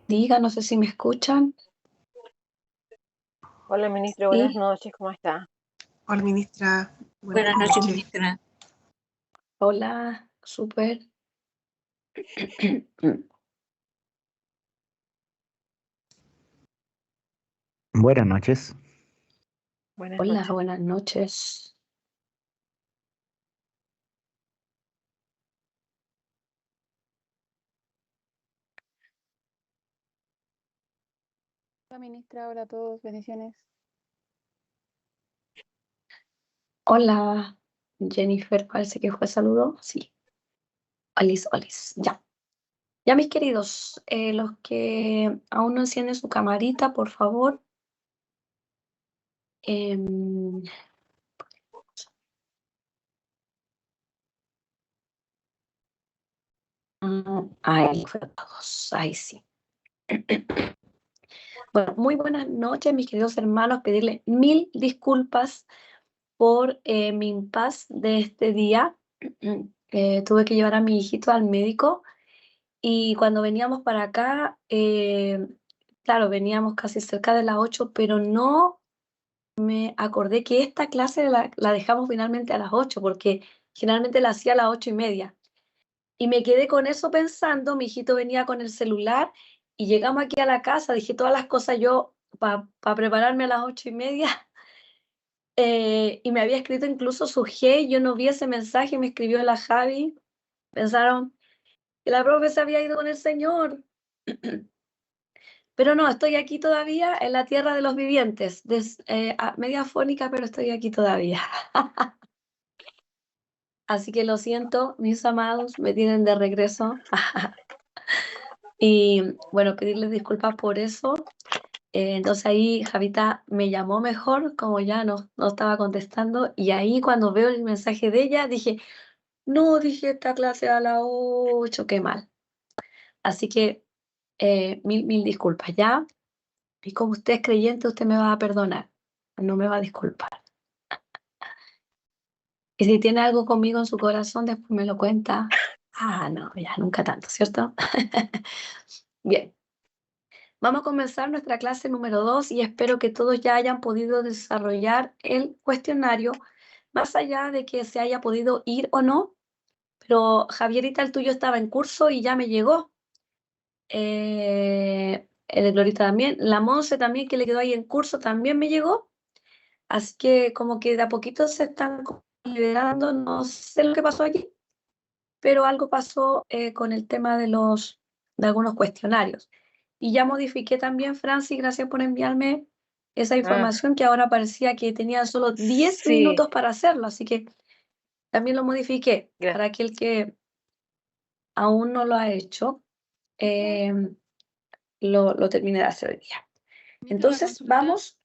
Diga, no sé si me escuchan. Hola, ministro, buenas Sí. noches, ¿cómo está? Hola, ministra. Buenas noches, ministra. Hola, súper. Buenas noches. Buenas Hola, noches. buenas noches. Hola, ministra, hola a todos, bendiciones. Hola, Jennifer, parece que fue saludo. Sí. Olis, olis. Ya. Ya, mis queridos, los que aún no encienden su camarita, por favor. Em, ahí fue todos. Ahí sí. Bueno, muy buenas noches, mis queridos hermanos. Pedirle mil disculpas por mi impas de este día. Tuve que llevar a mi hijito al médico y cuando veníamos para acá, claro, veníamos casi cerca de las 8, pero no me acordé que esta clase la dejamos finalmente a las 8 porque generalmente la hacía a las 8:30. Y me quedé con eso pensando, mi hijito venía con el celular y llegamos aquí a la casa, dije todas las cosas yo para prepararme a las 8:30. Y me había escrito incluso su G, yo no vi ese mensaje, me escribió la Javi, pensaron que la profe se había ido con el Señor. Pero no, estoy aquí todavía en la tierra de los vivientes, media afónica, pero estoy aquí todavía. Así que lo siento, mis amados, me tienen de regreso. Y bueno, pedirles disculpas por eso. Entonces ahí Javita me llamó mejor, como ya no estaba contestando, y ahí cuando veo el mensaje de ella, dije, no, dije esta clase a las 8, qué mal. Así que mil disculpas, ¿ya? Y como usted es creyente, usted me va a perdonar, no me va a disculpar. Y si tiene algo conmigo en su corazón, después me lo cuenta. Ah, no, ya nunca tanto, ¿cierto? Bien, vamos a comenzar nuestra clase número 2 y espero que todos ya hayan podido desarrollar el cuestionario, más allá de que se haya podido ir o no. Pero Javierita, el tuyo estaba en curso y ya me llegó. El de Glorita también. La Monse también, que le quedó ahí en curso, también me llegó. Así que como que de a poquito se están liberando, no sé lo que pasó allí, pero algo pasó con el tema de algunos cuestionarios. Y ya modifiqué también, Francis, gracias por enviarme esa información que ahora parecía que tenía solo 10 Sí, minutos para hacerlo, así que también lo modifiqué gracias. para aquel que aún no lo ha hecho, lo terminé de hacer hoy día. Ministra, Entonces, una consulta. vamos.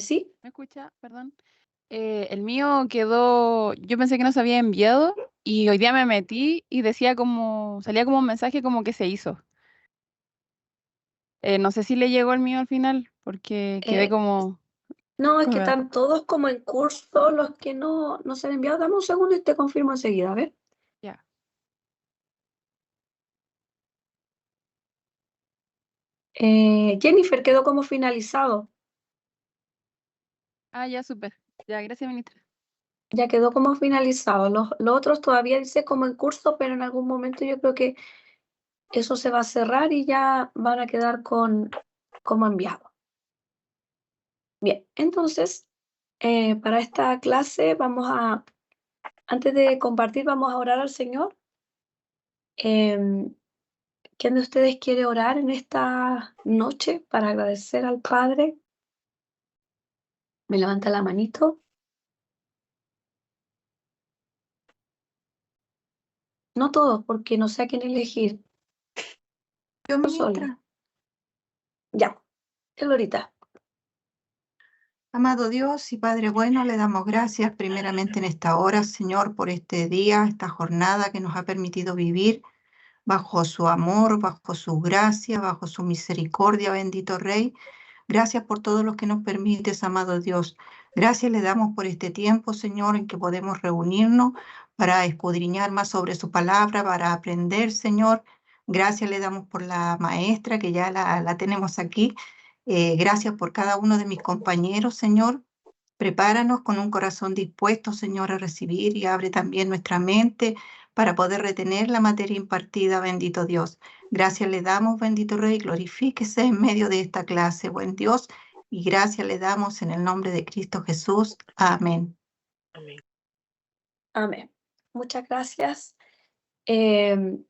¿Sí? ¿Me escucha? Perdón. El mío quedó, yo pensé que no se había enviado y hoy día me metí y decía como, salía como un mensaje como que se hizo. No sé si le llegó el mío al final, porque quedé Eh, como... no, es que colgada. están todos como en curso, los que no se han enviado. Dame un segundo y te confirmo enseguida, a ver. Ya. Jennifer quedó como finalizado. Ah, ya, súper. Ya, gracias, ministra. Ya quedó como finalizado. Los otros todavía dice como en curso, pero en algún momento yo creo que eso se va a cerrar y ya van a quedar como enviado. Bien, entonces, para esta clase antes de compartir, vamos a orar al Señor. Em, ¿Quién de ustedes quiere orar en esta noche para agradecer al Padre? Me levanta la manito. No todos, porque no sé a quién elegir. Yo, Yo solo. ministra. Ya, Glorita. Amado Dios y Padre bueno, le damos gracias primeramente en esta hora, Señor, por este día, esta jornada que nos ha permitido vivir bajo su amor, bajo su gracia, bajo su misericordia, bendito Rey. Gracias por todo lo que nos permites, amado Dios. Gracias le damos por este tiempo, Señor, en que podemos reunirnos para escudriñar más sobre su palabra, para aprender, Señor. Gracias le damos por la maestra, que ya la tenemos aquí. Gracias por cada uno de mis compañeros, Señor. Prepáranos con un corazón dispuesto, Señor, a recibir y abre también nuestra mente para poder retener la materia impartida, bendito Dios. Gracias le damos, bendito Rey, glorifíquese en medio de esta clase, buen Dios, y gracias le damos en el nombre de Cristo Jesús. Amén. Amén. Amén. Muchas gracias. ¿Quién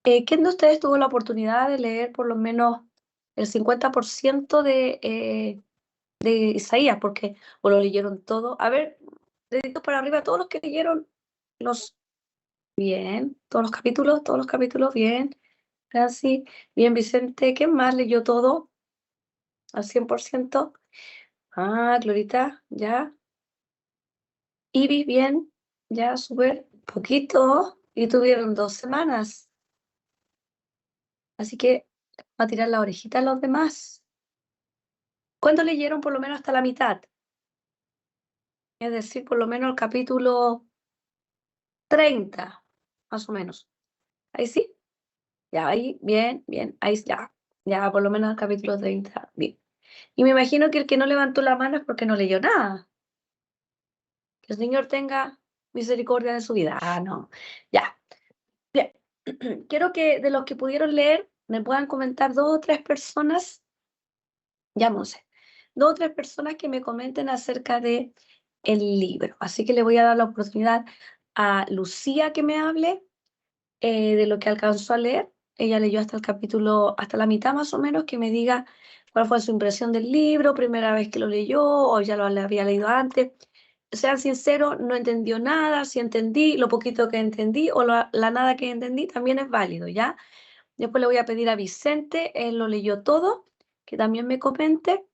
de ustedes tuvo la oportunidad de leer por lo menos el 50% de Isaías? Porque o lo leyeron todo. A ver, deditos para arriba, todos los que leyeron los... Bien, todos los capítulos, bien. Francis, bien, Vicente, ¿quién más leyó todo al 100%? Ah, Glorita, ya. Ibis, bien, ya, súper poquito. Y tuvieron 2 semanas. Así que va a tirar la orejita a los demás. ¿Cuándo leyeron por lo menos hasta la mitad? Es decir, por lo menos el capítulo 30, más o menos. Ahí sí. Ya, ahí, bien, bien, ahí ya. Ya, por lo menos el capítulo 30, bien. Y me imagino que el que no levantó la mano es porque no leyó nada. Que el Señor tenga misericordia de su vida. Ah, no. Ya. Bien. Quiero que de los que pudieron leer me puedan comentar 2 o 3 personas. Ya, Monse. 2 o 3 personas que me comenten acerca de el libro. Así que le voy a dar la oportunidad a Lucía que me hable de lo que alcanzó a leer. Ella leyó hasta el capítulo, hasta la mitad más o menos, que me diga cuál fue su impresión del libro, primera vez que lo leyó o ya lo había leído antes. Sean sinceros, no entendió nada, si entendí, lo poquito que entendí o la nada que entendí también es válido, ¿ya? Después le voy a pedir a Vicente, él lo leyó todo, que también me comente.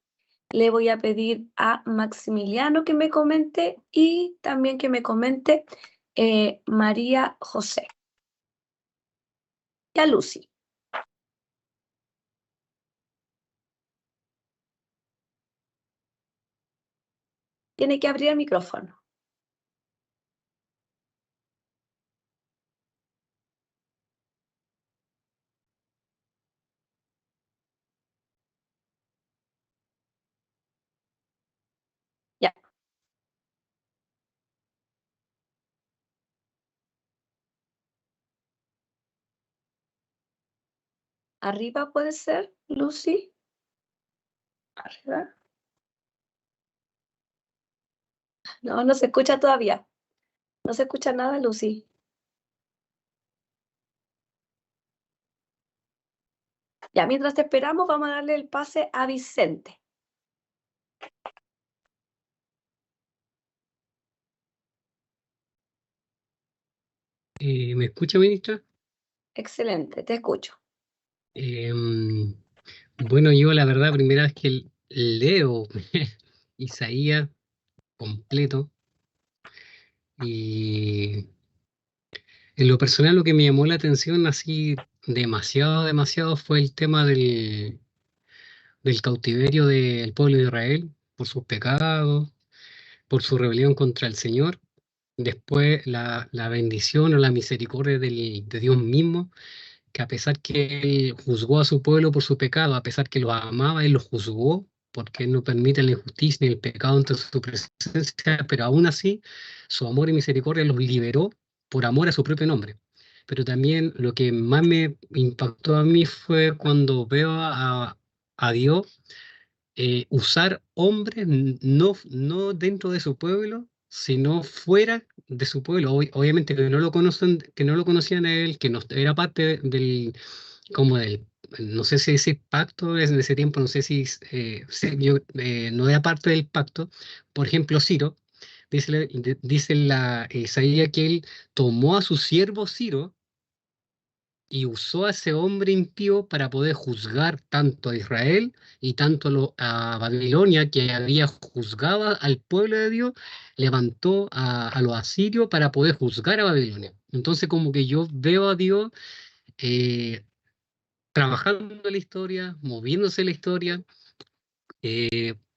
Le voy a pedir a Maximiliano que me comente y también que me comente María José. Y a Lucy. Tiene que abrir el micrófono. Ya. Arriba puede ser, Lucy. Arriba. No, no se escucha todavía. No se escucha nada, Lucy. Ya, mientras te esperamos, vamos a darle el pase a Vicente. ¿Me escucha, ministra? Excelente, te escucho. Bueno, yo la verdad, primera vez que leo Isaías completo, y en lo personal lo que me llamó la atención así demasiado fue el tema del cautiverio del pueblo de Israel por sus pecados, por su rebelión contra el Señor. Después la bendición o la misericordia de Dios mismo, que a pesar que Él juzgó a su pueblo por su pecado, a pesar que los amaba, Él los juzgó, porque Él no permite la injusticia ni el pecado ante su presencia, pero aún así su amor y misericordia los liberó por amor a su propio nombre. Pero también lo que más me impactó a mí fue cuando veo a Dios usar hombres no dentro de su pueblo, sino fuera de su pueblo. Obviamente que no lo conocen, que no lo conocían a él, que no era parte como del, no sé si ese pacto en ese tiempo, no sé no era parte del pacto. Por ejemplo, Ciro, dice la Isaías que él tomó a su siervo Ciro y usó a ese hombre impío para poder juzgar tanto a Israel y tanto a Babilonia, que había juzgado al pueblo de Dios, levantó a los asirios para poder juzgar a Babilonia. Entonces como que yo veo a Dios eh, trabajando en la historia, moviéndose en la historia.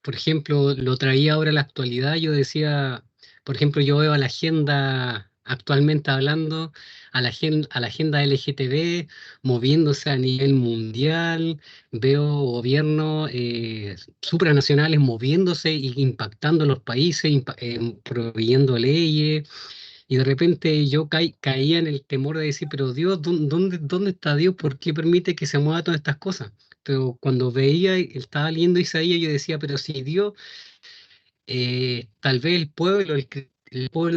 Por ejemplo, lo traía ahora a la actualidad, yo decía, por ejemplo, yo veo a la actualmente hablando, a la agenda LGTB, moviéndose a nivel mundial, veo gobiernos supranacionales moviéndose e impactando los países, proveyendo leyes, y de repente yo caía en el temor de decir, pero Dios, ¿dónde está Dios? ¿Por qué permite que se muevan todas estas cosas? Pero cuando veía, estaba leyendo Isaías, yo decía, pero si Dios, tal vez el pueblo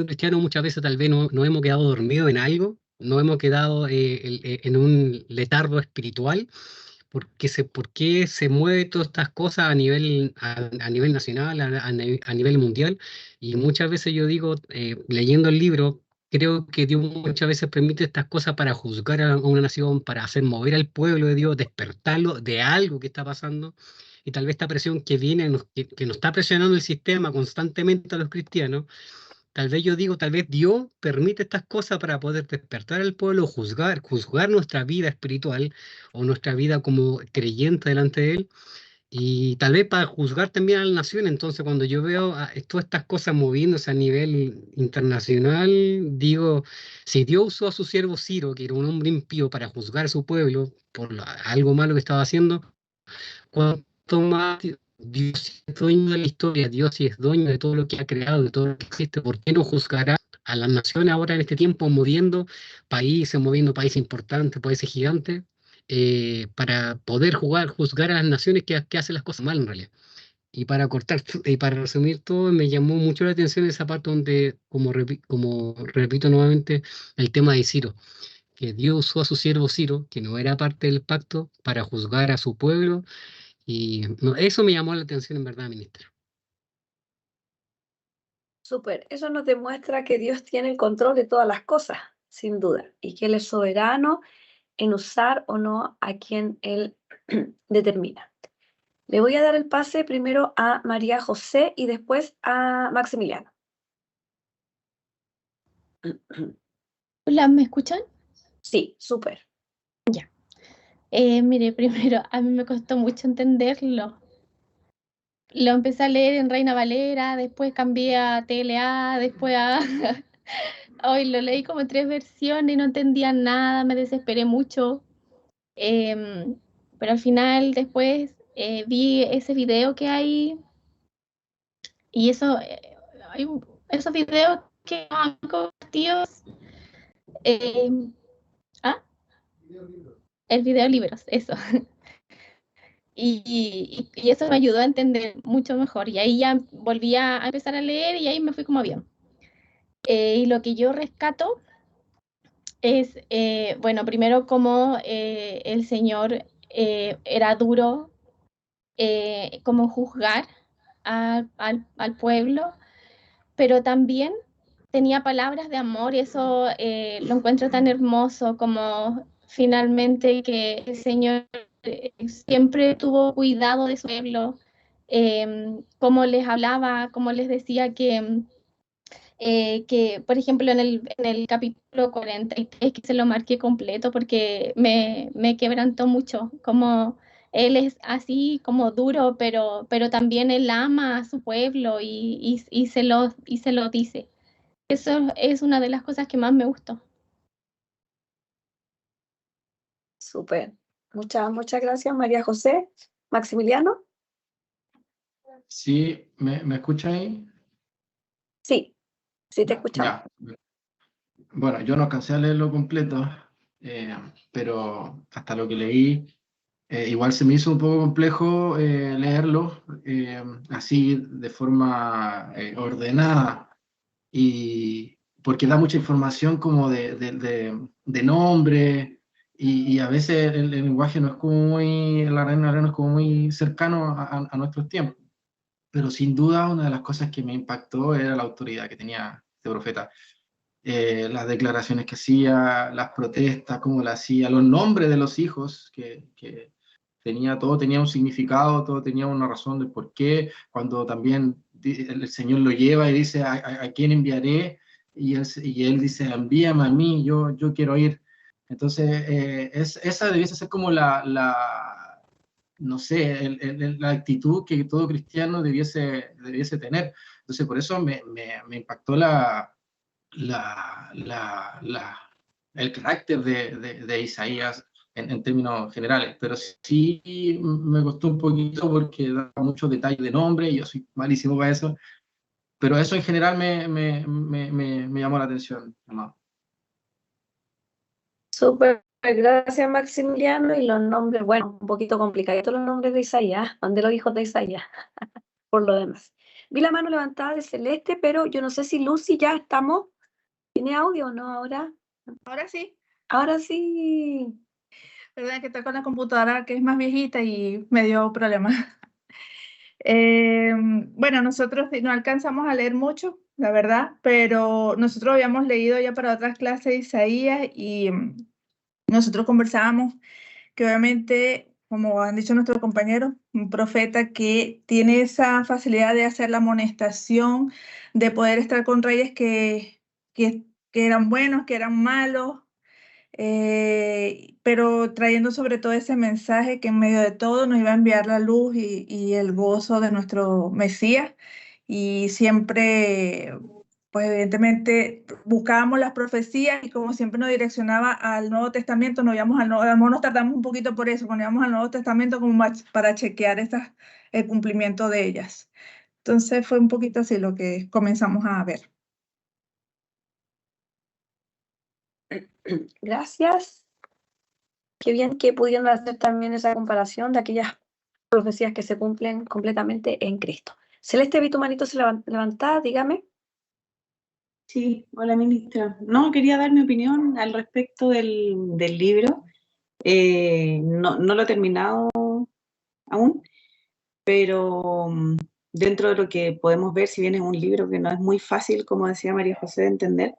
cristiano muchas veces tal vez no hemos quedado dormidos en algo, no hemos quedado en un letargo espiritual, por qué se mueven todas estas cosas a nivel nacional, a nivel mundial. Y muchas veces yo digo, leyendo el libro, creo que Dios muchas veces permite estas cosas para juzgar a una nación, para hacer mover al pueblo de Dios, despertarlo de algo que está pasando. Y tal vez esta presión que viene, que nos está presionando el sistema constantemente a los cristianos, tal vez yo digo, tal vez Dios permite estas cosas para poder despertar al pueblo, juzgar nuestra vida espiritual o nuestra vida como creyente delante de Él, y tal vez para juzgar también a la nación. Entonces, cuando yo veo todas estas cosas moviéndose a nivel internacional, digo, si Dios usó a su siervo Ciro, que era un hombre impío, para juzgar a su pueblo por algo malo que estaba haciendo, cuanto más Dios es dueño de la historia, Dios sí es dueño de todo lo que ha creado, de todo lo que existe, ¿por qué no juzgará a las naciones ahora en este tiempo, moviendo países importantes, países gigantes, para poder juzgar a las naciones que hacen las cosas mal en realidad? Y para y para resumir todo, me llamó mucho la atención esa parte donde, como repito nuevamente, el tema de Ciro, que Dios usó a su siervo Ciro, que no era parte del pacto, para juzgar a su pueblo. Y eso me llamó la atención en verdad, ministro. Súper, eso nos demuestra que Dios tiene el control de todas las cosas, sin duda, y que Él es soberano en usar o no a quien Él determina. Le voy a dar el pase primero a María José y después a Maximiliano. Hola, ¿me escuchan? Sí, súper. Mire, primero, a mí me costó mucho entenderlo. Lo empecé a leer en Reina Valera, después cambié a TLA, después a... Hoy lo leí como en 3 versiones y no entendía nada, me desesperé mucho. Pero al final, después, vi ese video que hay y eso, hay esos videos que han compartido. El video libros, eso. Y eso me ayudó a entender mucho mejor. Y ahí ya volví a empezar a leer y ahí me fui como bien. Y lo que yo rescato es, bueno, primero como el Señor era duro, como juzgar al pueblo, pero también tenía palabras de amor y eso lo encuentro tan hermoso como finalmente que el Señor siempre tuvo cuidado de su pueblo, cómo les hablaba, cómo les decía que por ejemplo, en el capítulo 43, que se lo marqué completo porque me quebrantó mucho, como él es así como duro, pero también él ama a su pueblo y se lo dice. Eso es una de las cosas que más me gustó. Súper. Muchas gracias, María José. Maximiliano. Sí, ¿me escucha ahí? Sí, sí te escuchamos. Ya. Bueno, yo no alcancé a leerlo completo, pero hasta lo que leí, igual se me hizo un poco complejo leerlo así de forma ordenada, y porque da mucha información como de nombre, y a veces el lenguaje no es como muy, la Reina Valera no es como muy cercano a nuestros tiempos. Pero sin duda una de las cosas que me impactó era la autoridad que tenía este profeta. Las declaraciones que hacía, las protestas, cómo las hacía, los nombres de los hijos, que todo tenía un significado, todo tenía una razón de por qué, cuando también el Señor lo lleva y dice, ¿a quién enviaré? Y él dice, envíame a mí, yo quiero ir. Entonces, esa debiese ser como no sé, la actitud que todo cristiano debiese tener. Entonces, por eso me impactó el carácter de Isaías en términos generales, pero sí me costó un poquito porque da muchos detalles de nombre y yo soy malísimo para eso, pero eso en general me llamó la atención, hermano. Súper, gracias Maximiliano. Y los nombres, bueno, un poquito complicaditos los nombres de Isaías, de los hijos de Isaías, por lo demás. Vi la mano levantada de Celeste, pero yo no sé si Lucy ya estamos. ¿Tiene audio o no ahora? Ahora sí, Ahora sí. verdad que estoy con la computadora que es más viejita y me dio problemas. Bueno, nosotros no alcanzamos a leer mucho, la verdad, pero nosotros habíamos leído ya para otras clases de Isaías y nosotros conversábamos que obviamente, como han dicho nuestros compañeros, un profeta que tiene esa facilidad de hacer la amonestación, de poder estar con reyes que eran buenos, que eran malos, pero trayendo sobre todo ese mensaje que en medio de todo nos iba a enviar la luz y el gozo de nuestro Mesías. Y siempre, pues evidentemente, buscábamos las profecías y como siempre nos direccionaba al Nuevo Testamento, nos íbamos al Nuevo, a lo mejor nos tardamos un poquito por eso, nos íbamos al Nuevo Testamento como para chequear el cumplimiento de ellas. Entonces fue un poquito así lo que comenzamos a ver. Gracias. Qué bien que pudieron hacer también esa comparación de aquellas profecías que se cumplen completamente en Cristo. Celeste, vi tu manito levantada, dígame. Sí, hola ministra. No, quería dar mi opinión al respecto del libro. No lo he terminado aún, pero dentro de lo que podemos ver, si bien es un libro que no es muy fácil, como decía María José, de entender,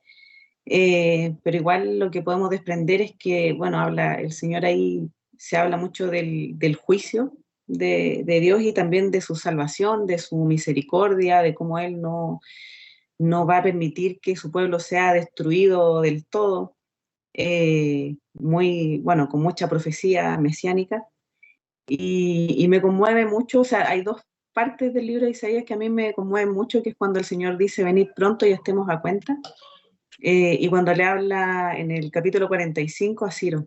pero igual lo que podemos desprender es que, bueno, el Señor ahí se habla mucho del juicio de Dios y también de su salvación, de su misericordia, de cómo Él no va a permitir que su pueblo sea destruido del todo, muy, bueno, con mucha profecía mesiánica. Y me conmueve mucho, o sea, hay dos partes del libro de Isaías que a mí me conmueven mucho, que es cuando el Señor dice, venid pronto y estemos a cuenta, y cuando le habla en el capítulo 45 a Ciro,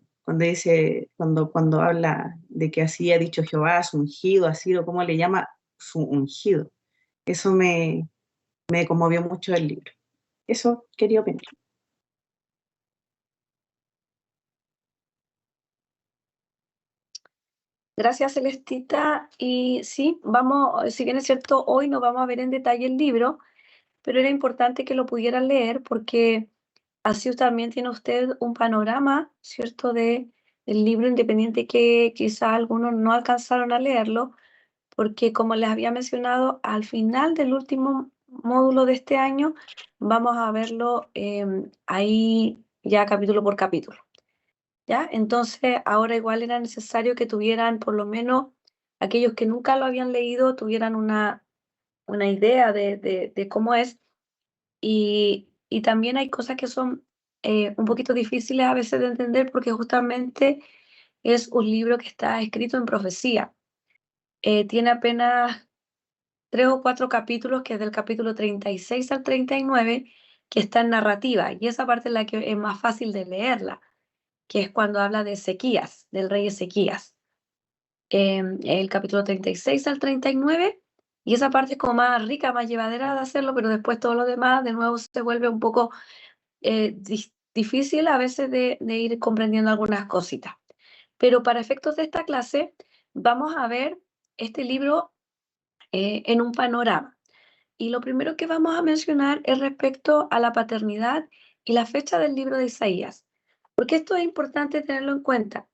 cuando habla de que así ha dicho Jehová, su ungido, a Ciro, ¿cómo le llama? Su ungido. Eso me conmovió mucho el libro. Eso quería opinar. Gracias, Celestita. Y sí, vamos, si bien es cierto, hoy no vamos a ver en detalle el libro, pero era importante que lo pudieran leer porque así también tiene usted un panorama, ¿cierto?, del libro, independiente que quizá algunos no alcanzaron a leerlo, porque como les había mencionado, al final del último módulo de este año vamos a verlo ahí ya capítulo por capítulo. ¿Ya? Entonces, ahora igual era necesario que tuvieran, por lo menos, aquellos que nunca lo habían leído, tuvieran una idea de cómo es. Y también hay cosas que son un poquito difíciles a veces de entender porque justamente es un libro que está escrito en profecía. Tiene apenas 3 o 4 capítulos, que es del capítulo 36 al 39, que está en narrativa. Y esa parte es la que es más fácil de leerla, que es cuando habla de Ezequías, del rey Ezequías. El capítulo 36 al 39, y esa parte es como más rica, más llevadera de hacerlo, pero después todo lo demás de nuevo se vuelve un poco difícil a veces de ir comprendiendo algunas cositas. Pero para efectos de esta clase, vamos a ver este libro en un panorama. Y lo primero que vamos a mencionar es respecto a la paternidad y la fecha del libro de Isaías. Porque esto es importante tenerlo en cuenta.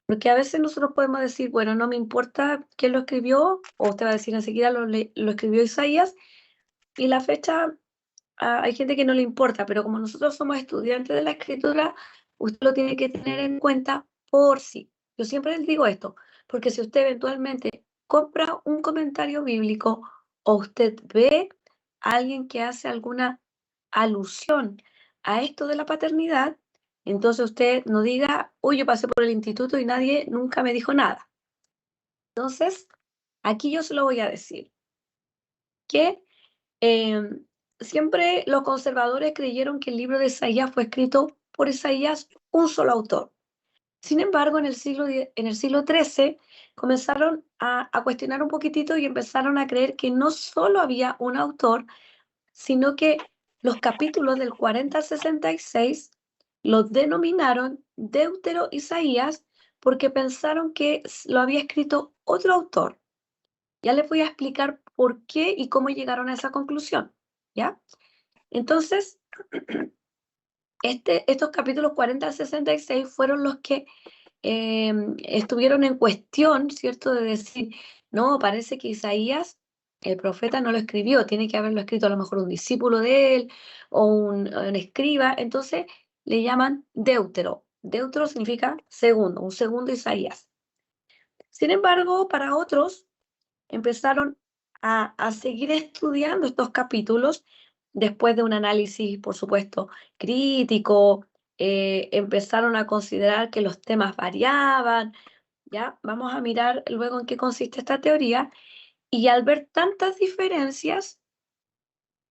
Porque a veces nosotros podemos decir, bueno, no me importa quién lo escribió, o usted va a decir enseguida lo escribió Isaías, y la fecha, hay gente que no le importa, pero como nosotros somos estudiantes de la escritura, usted lo tiene que tener en cuenta por sí. Yo siempre les digo esto, porque si usted eventualmente compra un comentario bíblico o usted ve a alguien que hace alguna alusión a esto de la paternidad, entonces usted no diga, uy, yo pasé por el instituto y nadie nunca me dijo nada. Entonces, aquí yo se lo voy a decir, que siempre los conservadores creyeron que el libro de Isaías fue escrito por Isaías, un solo autor. Sin embargo, en el siglo XIII comenzaron a cuestionar un poquitito y empezaron a creer que no solo había un autor, sino que los capítulos del 40 al 66 los denominaron Deutero Isaías porque pensaron que lo había escrito otro autor. Ya les voy a explicar por qué y cómo llegaron a esa conclusión, ¿ya? Entonces, estos capítulos 40 al 66 fueron los que estuvieron en cuestión, ¿cierto? De decir, no, parece que Isaías, el profeta, no lo escribió, tiene que haberlo escrito a lo mejor un discípulo de él o un escriba. Entonces le llaman Deutero. Deutero significa segundo, un segundo Isaías. Sin embargo, para otros empezaron a seguir estudiando estos capítulos después de un análisis, por supuesto, crítico. Empezaron a considerar que los temas variaban. ¿Ya? Vamos a mirar luego en qué consiste esta teoría. Y al ver tantas diferencias,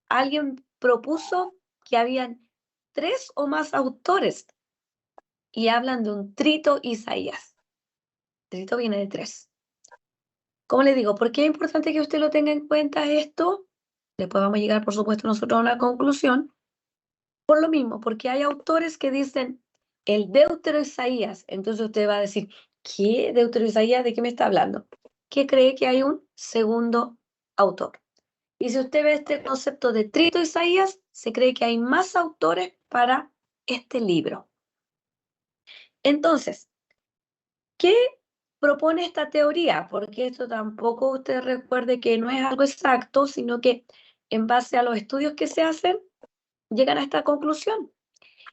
alguien propuso que habían 3 o más autores y hablan de un trito Isaías. Trito viene de 3. Como les digo, ¿por qué es importante que usted lo tenga en cuenta esto? Después vamos a llegar, por supuesto, nosotros a una conclusión. Por lo mismo, porque hay autores que dicen el Deutero Isaías. Entonces usted va a decir, ¿qué Deutero Isaías? ¿De qué me está hablando? Que cree que hay un segundo autor. Y si usted ve este concepto de trito Isaías, se cree que hay más autores para este libro. Entonces, ¿qué propone esta teoría? Porque esto tampoco usted recuerde que no es algo exacto, sino que en base a los estudios que se hacen, llegan a esta conclusión.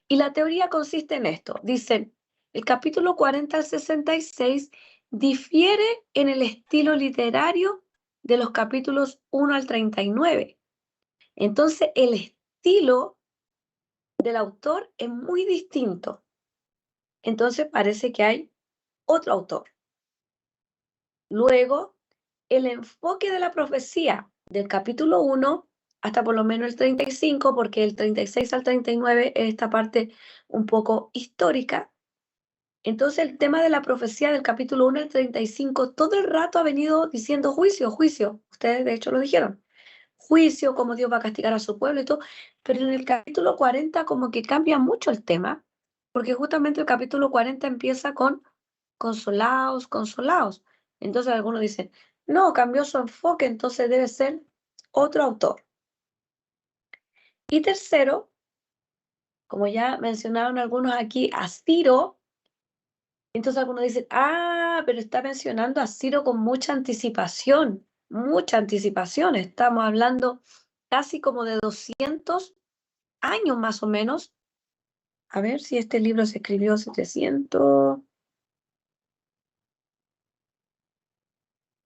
Y la teoría consiste en esto. Dicen, el capítulo 40 al 66 difiere en el estilo literario de los capítulos 1 al 39. Entonces, el estilo del autor es muy distinto. Entonces, parece que hay otro autor. Luego, el enfoque de la profecía del capítulo 1 hasta por lo menos el 35, porque el 36 al 39 es esta parte un poco histórica. Entonces, el tema de la profecía del capítulo 1 al 35 todo el rato ha venido diciendo juicio, juicio. Ustedes, de hecho, lo dijeron. Juicio, cómo Dios va a castigar a su pueblo y todo. Pero en el capítulo 40 como que cambia mucho el tema, porque justamente el capítulo 40 empieza con consolaos, consolaos. Entonces algunos dicen, no, cambió su enfoque, entonces debe ser otro autor. Y tercero, como ya mencionaron algunos aquí, a Ciro. Entonces algunos dicen, pero está mencionando a Ciro con mucha anticipación. Estamos hablando casi como de 200 años más o menos. A ver si este libro se escribió 700,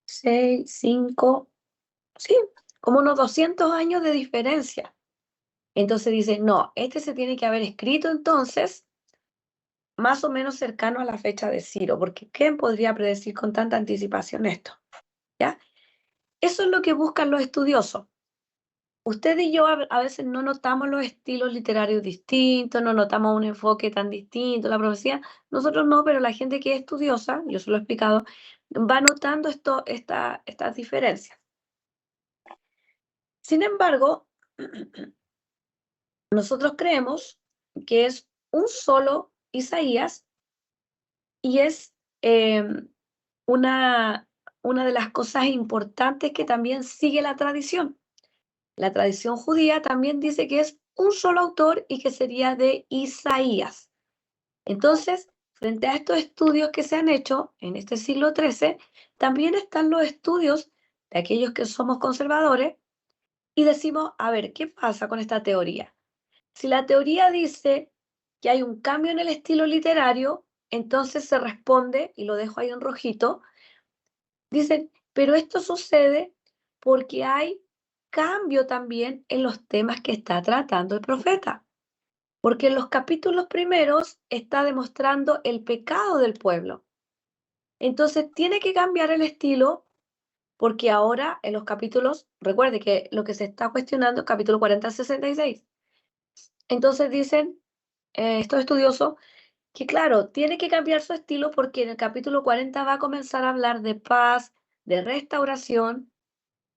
6, 5, sí, como unos 200 años de diferencia. Entonces dice, no, este se tiene que haber escrito entonces más o menos cercano a la fecha de Ciro, porque ¿quién podría predecir con tanta anticipación esto? ¿Ya? Eso es lo que buscan los estudiosos. Usted y yo a veces no notamos los estilos literarios distintos, no notamos un enfoque tan distinto, la profecía. Nosotros no, pero la gente que es estudiosa, yo se lo he explicado, va notando estas diferencias. Sin embargo, nosotros creemos que es un solo Isaías y es una de las cosas importantes que también sigue la tradición. La tradición judía también dice que es un solo autor y que sería de Isaías. Entonces, frente a estos estudios que se han hecho en este siglo XIII, también están los estudios de aquellos que somos conservadores y decimos, a ver, ¿qué pasa con esta teoría? Si la teoría dice que hay un cambio en el estilo literario, entonces se responde, y lo dejo ahí en rojito, dicen, pero esto sucede porque hay cambio también en los temas que está tratando el profeta. Porque en los capítulos primeros está demostrando el pecado del pueblo. Entonces tiene que cambiar el estilo porque ahora en los capítulos, recuerde que lo que se está cuestionando es capítulo 40 al 66. Entonces dicen estos estudiosos que claro, tiene que cambiar su estilo porque en el capítulo 40 va a comenzar a hablar de paz, de restauración,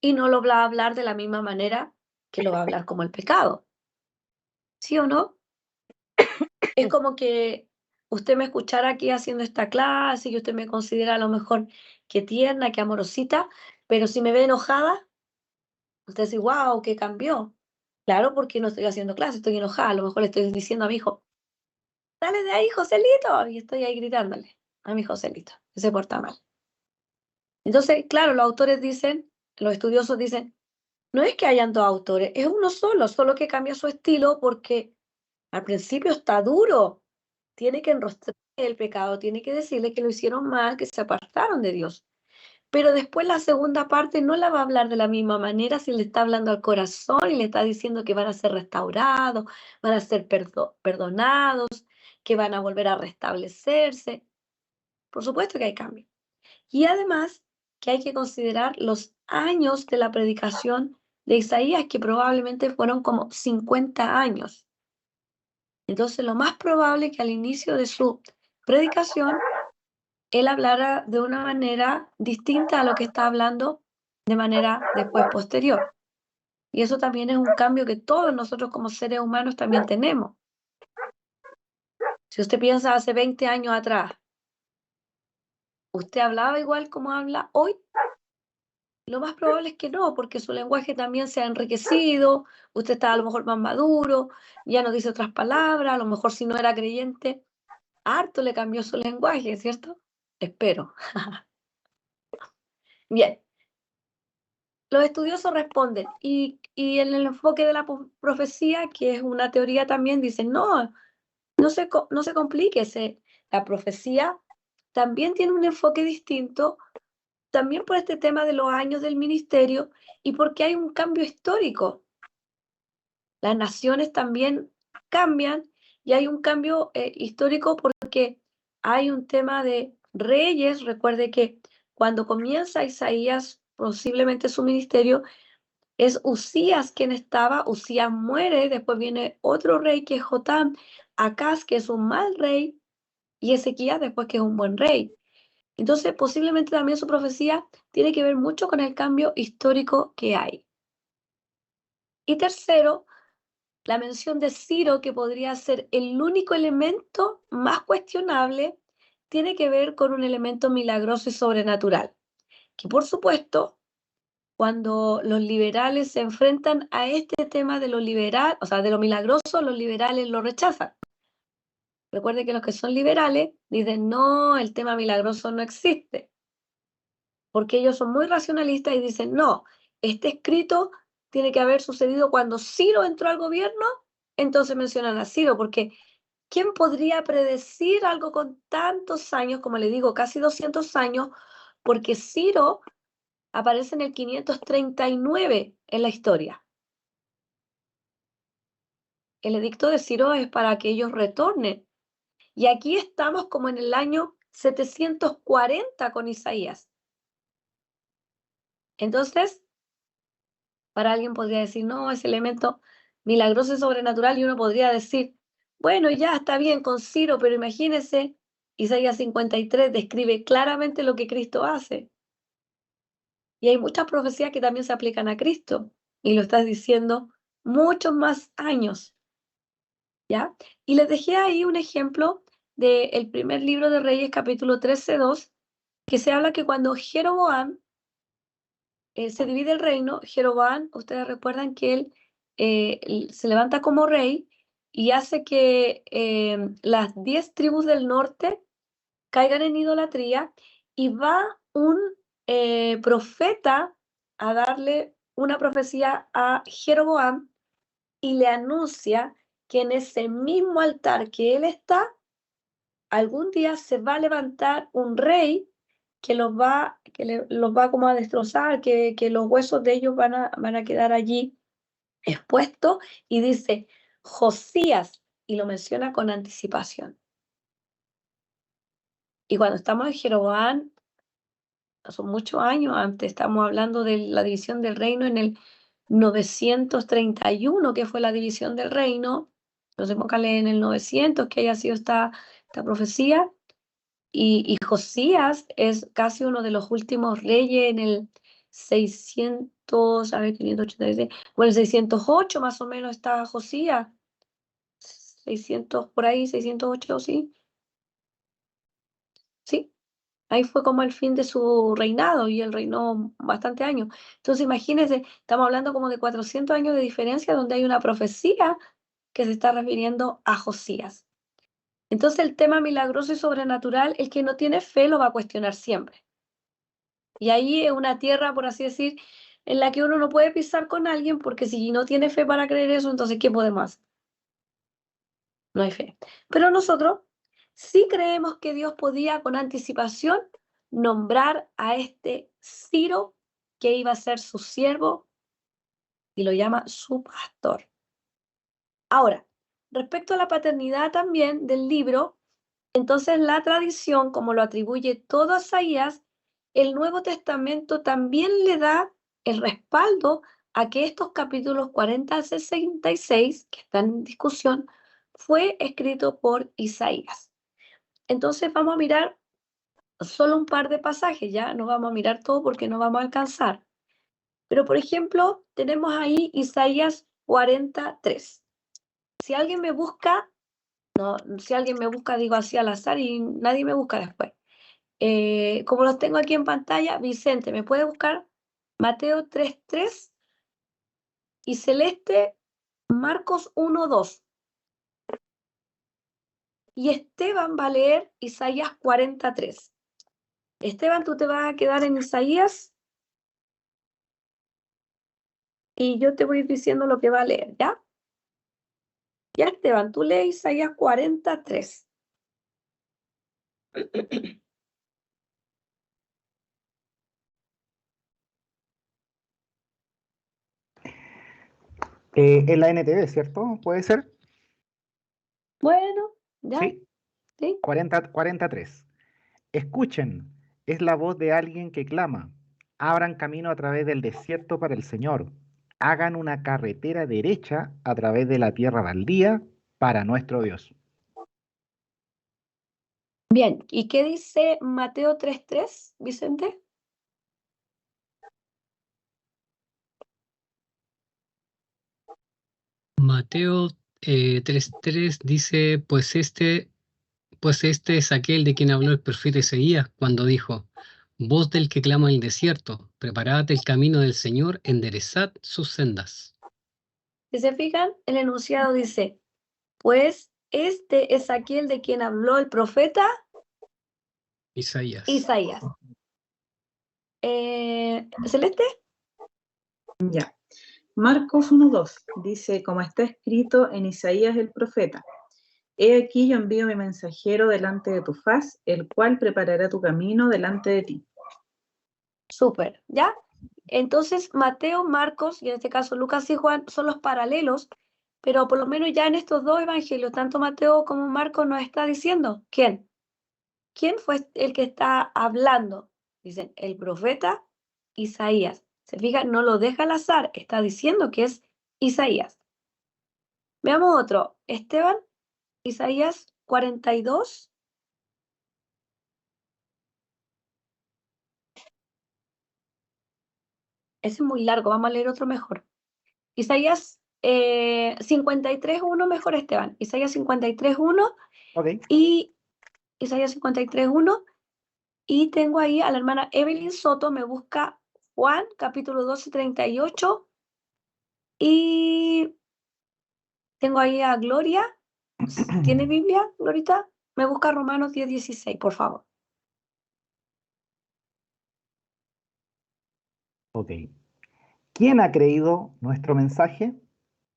y no lo va a hablar de la misma manera que lo va a hablar como el pecado. ¿Sí o no? Es como que usted me escuchara aquí haciendo esta clase y usted me considera a lo mejor que tierna, que amorosita, pero si me ve enojada, usted dice, wow, ¿qué cambió? Claro, porque no estoy haciendo clase, estoy enojada. A lo mejor le estoy diciendo a mi hijo, dale de ahí, Joselito, y estoy ahí gritándole a mi Joselito, que se porta mal. Entonces, claro, los autores dicen, los estudiosos dicen, no es que hayan dos autores, es uno solo que cambia su estilo porque al principio está duro, tiene que enrostrar el pecado, tiene que decirle que lo hicieron mal, que se apartaron de Dios. Pero después la segunda parte no la va a hablar de la misma manera si le está hablando al corazón y le está diciendo que van a ser restaurados, van a ser perdonados, que van a volver a restablecerse. Por supuesto que hay cambio. Y además que hay que considerar los años de la predicación de Isaías, que probablemente fueron como 50 años. Entonces, lo más probable es que al inicio de su predicación, él hablara de una manera distinta a lo que está hablando de manera después posterior. Y eso también es un cambio que todos nosotros como seres humanos también tenemos. Si usted piensa hace 20 años atrás, ¿usted hablaba igual como habla hoy? Lo más probable es que no, porque su lenguaje también se ha enriquecido, usted está a lo mejor más maduro, ya no dice otras palabras, a lo mejor si no era creyente, harto le cambió su lenguaje, ¿cierto? Espero. Bien, los estudiosos responden, y en el enfoque de la profecía, que es una teoría también, dicen, no se complique, la profecía también tiene un enfoque distinto, también por este tema de los años del ministerio y porque hay un cambio histórico. Las naciones también cambian y hay un cambio histórico porque hay un tema de reyes. Recuerde que cuando comienza Isaías, posiblemente su ministerio, es Usías quien estaba, Usías muere, después viene otro rey que es Jotam, Acaz que es un mal rey y Ezequías después que es un buen rey. Entonces posiblemente también su profecía tiene que ver mucho con el cambio histórico que hay. Y tercero, la mención de Ciro, que podría ser el único elemento más cuestionable, tiene que ver con un elemento milagroso y sobrenatural, que por supuesto, cuando los liberales se enfrentan a este tema de lo liberal, o sea, de lo milagroso, los liberales lo rechazan. Recuerde que los que son liberales dicen, no, el tema milagroso no existe, porque ellos son muy racionalistas y dicen, no, este escrito tiene que haber sucedido cuando Ciro entró al gobierno, entonces mencionan a Ciro, porque ¿quién podría predecir algo con tantos años, como le digo, casi 200 años? Porque Ciro aparece en el 539 en la historia. El edicto de Ciro es para que ellos retornen. Y aquí estamos como en el año 740 con Isaías. Entonces, para alguien podría decir, no, ese elemento milagroso y sobrenatural, y uno podría decir, bueno, ya está bien con Ciro, pero imagínense, Isaías 53 describe claramente lo que Cristo hace. Y hay muchas profecías que también se aplican a Cristo, y lo estás diciendo muchos más años, ¿ya? Y les dejé ahí un ejemplo del primer libro de Reyes, capítulo 13:2, que se habla que cuando Jeroboam se divide el reino, Jeroboam, ustedes recuerdan que él se levanta como rey y hace que las 10 tribus del norte caigan en idolatría y va un profeta a darle una profecía a Jeroboam y le anuncia que en ese mismo altar que él está, algún día se va a levantar un rey que los va como a destrozar, que los huesos de ellos van a quedar allí expuestos, y dice Josías, y lo menciona con anticipación. Y cuando estamos en Jeroboam, son muchos años antes, estamos hablando de la división del reino en el 931, que fue la división del reino. Entonces, póngale en el 900 que haya sido esta profecía. Y Josías es casi uno de los últimos reyes en el 600, a ver, 586, o el 608 más o menos está Josías. 600 por ahí, 608, sí. Sí, ahí fue como el fin de su reinado y él reinó bastante años. Entonces, imagínense, estamos hablando como de 400 años de diferencia donde hay una profecía que se está refiriendo a Josías. Entonces, el tema milagroso y sobrenatural, el que no tiene fe lo va a cuestionar siempre. Y ahí es una tierra, por así decir, en la que uno no puede pisar con alguien porque si no tiene fe para creer eso, entonces, ¿qué podemos hacer? No hay fe. Pero nosotros sí creemos que Dios podía con anticipación nombrar a este Ciro que iba a ser su siervo y lo llama su pastor. Ahora, respecto a la paternidad también del libro, entonces la tradición, como lo atribuye todo a Isaías, el Nuevo Testamento también le da el respaldo a que estos capítulos 40 al 66, que están en discusión, fue escrito por Isaías. Entonces vamos a mirar solo un par de pasajes, ya no vamos a mirar todo porque no vamos a alcanzar. Pero por ejemplo, tenemos ahí Isaías 43. Si alguien me busca, digo así al azar y nadie me busca después. Como los tengo aquí en pantalla, Vicente, ¿me puede buscar? Mateo 3:3 y Celeste, Marcos 1:2. Y Esteban va a leer Isaías 43. Esteban, tú te vas a quedar en Isaías y yo te voy diciendo lo que va a leer, ¿ya? Ya, Esteban, tú lees Isaías 43. En la NTV, ¿cierto? ¿Puede ser? Bueno, ¿ya? Sí, ¿Sí? 43. Escuchen, es la voz de alguien que clama. Abran camino a través del desierto para el Señor. Hagan una carretera derecha a través de la tierra baldía para nuestro Dios. Bien, ¿y qué dice Mateo 3:3, Vicente? Mateo 3:3 dice, pues este es aquel de quien habló el profeta Isaías cuando dijo, voz del que clama en el desierto, preparad el camino del Señor, enderezad sus sendas. Si se fijan, el enunciado dice, pues este es aquel de quien habló el profeta Isaías. ¿Celeste? Ya. Marcos 1:2 dice, como está escrito en Isaías el profeta, he aquí yo envío mi mensajero delante de tu faz, el cual preparará tu camino delante de ti. Súper, ¿ya? Entonces, Mateo, Marcos, y en este caso Lucas y Juan, son los paralelos, pero por lo menos ya en estos dos evangelios, tanto Mateo como Marcos nos está diciendo, ¿quién? ¿Quién fue el que está hablando? Dicen, el profeta Isaías. Se fijan, no lo deja al azar, está diciendo que es Isaías. Veamos otro. Esteban, Isaías 42. Ese es muy largo, vamos a leer otro mejor. Isaías 53:1 mejor, Esteban. Isaías 53:1 Ok. y Isaías 53:1 y tengo ahí a la hermana Evelyn Soto, me busca Juan, capítulo 12, 38 y tengo ahí a Gloria. ¿Tiene Biblia, Glorita? Me busca Romanos 10:16, por favor. Ok. ¿Quién ha creído nuestro mensaje?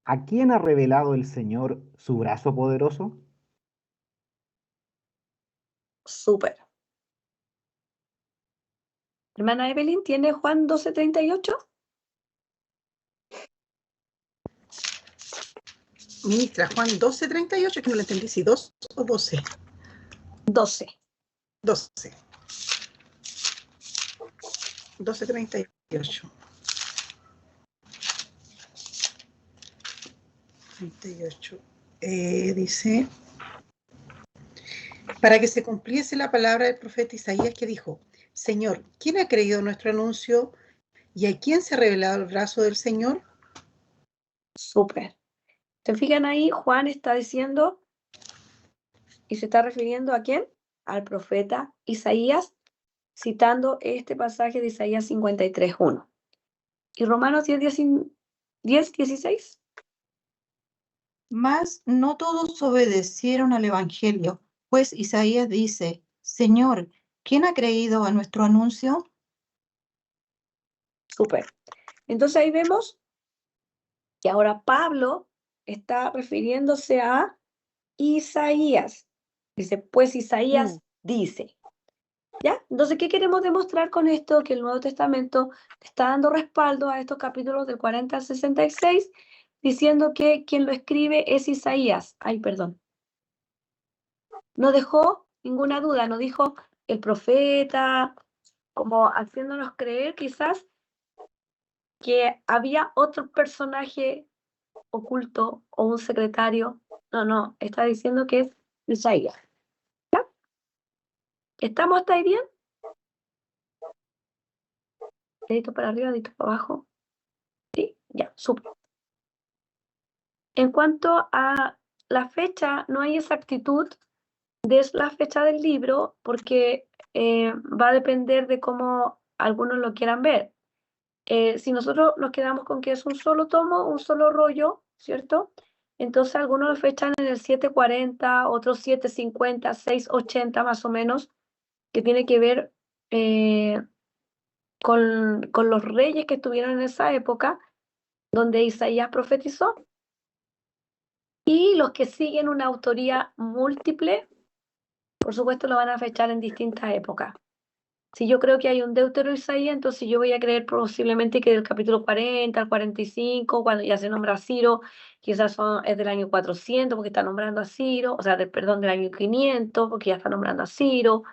¿A quién ha revelado el Señor su brazo poderoso? Súper. Hermana Evelyn, ¿tiene Juan 12:38? Ministra, Juan 12:38, que no le entendí si 2 o 12. 12. 12. 12:38. 38. Dice, para que se cumpliese la palabra del profeta Isaías que dijo, Señor, ¿quién ha creído nuestro anuncio? ¿Y a quién se ha revelado el brazo del Señor? Súper. ¿Se fijan ahí? Juan está diciendo, y se está refiriendo ¿a quién? Al profeta Isaías, citando este pasaje de Isaías 53:1. ¿Y Romanos 10:16? Mas no todos obedecieron al Evangelio, pues Isaías dice, Señor, ¿quién ha creído a nuestro anuncio? Súper. Entonces ahí vemos que ahora Pablo está refiriéndose a Isaías. Dice, pues Isaías dice. ¿Ya? Entonces, ¿qué queremos demostrar con esto? Que el Nuevo Testamento está dando respaldo a estos capítulos del 40 al 66, diciendo que quien lo escribe es Isaías. Ay, perdón. No dejó ninguna duda, no dijo el profeta, como haciéndonos creer quizás que había otro personaje oculto o un secretario. No, está diciendo que es Isaías. ¿Ya? ¿Estamos hasta ahí bien? Dedito para arriba, dedito para abajo. Sí, ya, súper. En cuanto a la fecha, no hay exactitud de la fecha del libro porque va a depender de cómo algunos lo quieran ver. Si nosotros nos quedamos con que es un solo tomo, un solo rollo, ¿cierto? Entonces algunos lo fechan en el 740, otros 750, 680 más o menos, que tiene que ver con los reyes que estuvieron en esa época, donde Isaías profetizó. Y los que siguen una autoría múltiple, por supuesto, lo van a fechar en distintas épocas. Si yo creo que hay un Deutero Isaías, entonces yo voy a creer posiblemente que del capítulo 40 al 45, cuando ya se nombra a Ciro, quizás es del año 400 porque está nombrando a Ciro, o sea, perdón, del año 500 porque ya está nombrando a Ciro.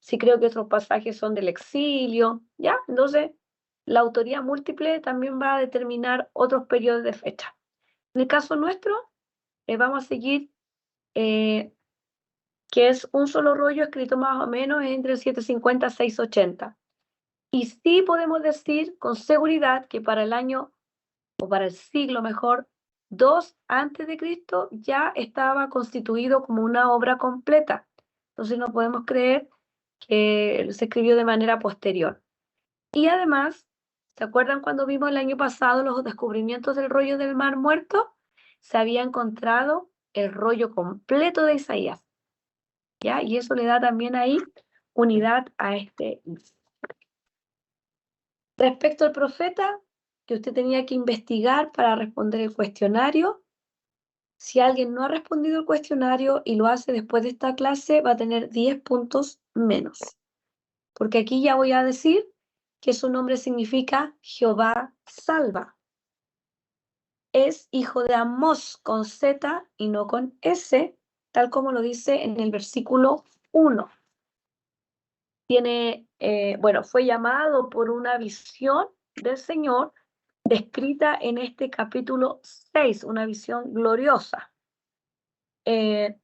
Si creo que otros pasajes son del exilio, ¿ya? Entonces, la autoría múltiple también va a determinar otros periodos de fecha. En el caso nuestro, vamos a seguir que es un solo rollo escrito más o menos entre 750 y 680. Y sí podemos decir con seguridad que para el año, o para el siglo mejor, 2 antes de Cristo ya estaba constituido como una obra completa. Entonces no podemos creer que se escribió de manera posterior. Y además, ¿se acuerdan cuando vimos el año pasado los descubrimientos del rollo del Mar Muerto? Se había encontrado el rollo completo de Isaías. ¿Ya? Y eso le da también ahí unidad a este. Respecto al profeta, que usted tenía que investigar para responder el cuestionario, si alguien no ha respondido el cuestionario y lo hace después de esta clase, va a tener 10 puntos menos. Porque aquí ya voy a decir que su nombre significa Jehová salva. Es hijo de Amós con Z y no con S, tal como lo dice en el versículo 1. Fue llamado por una visión del Señor descrita en este capítulo 6, una visión gloriosa.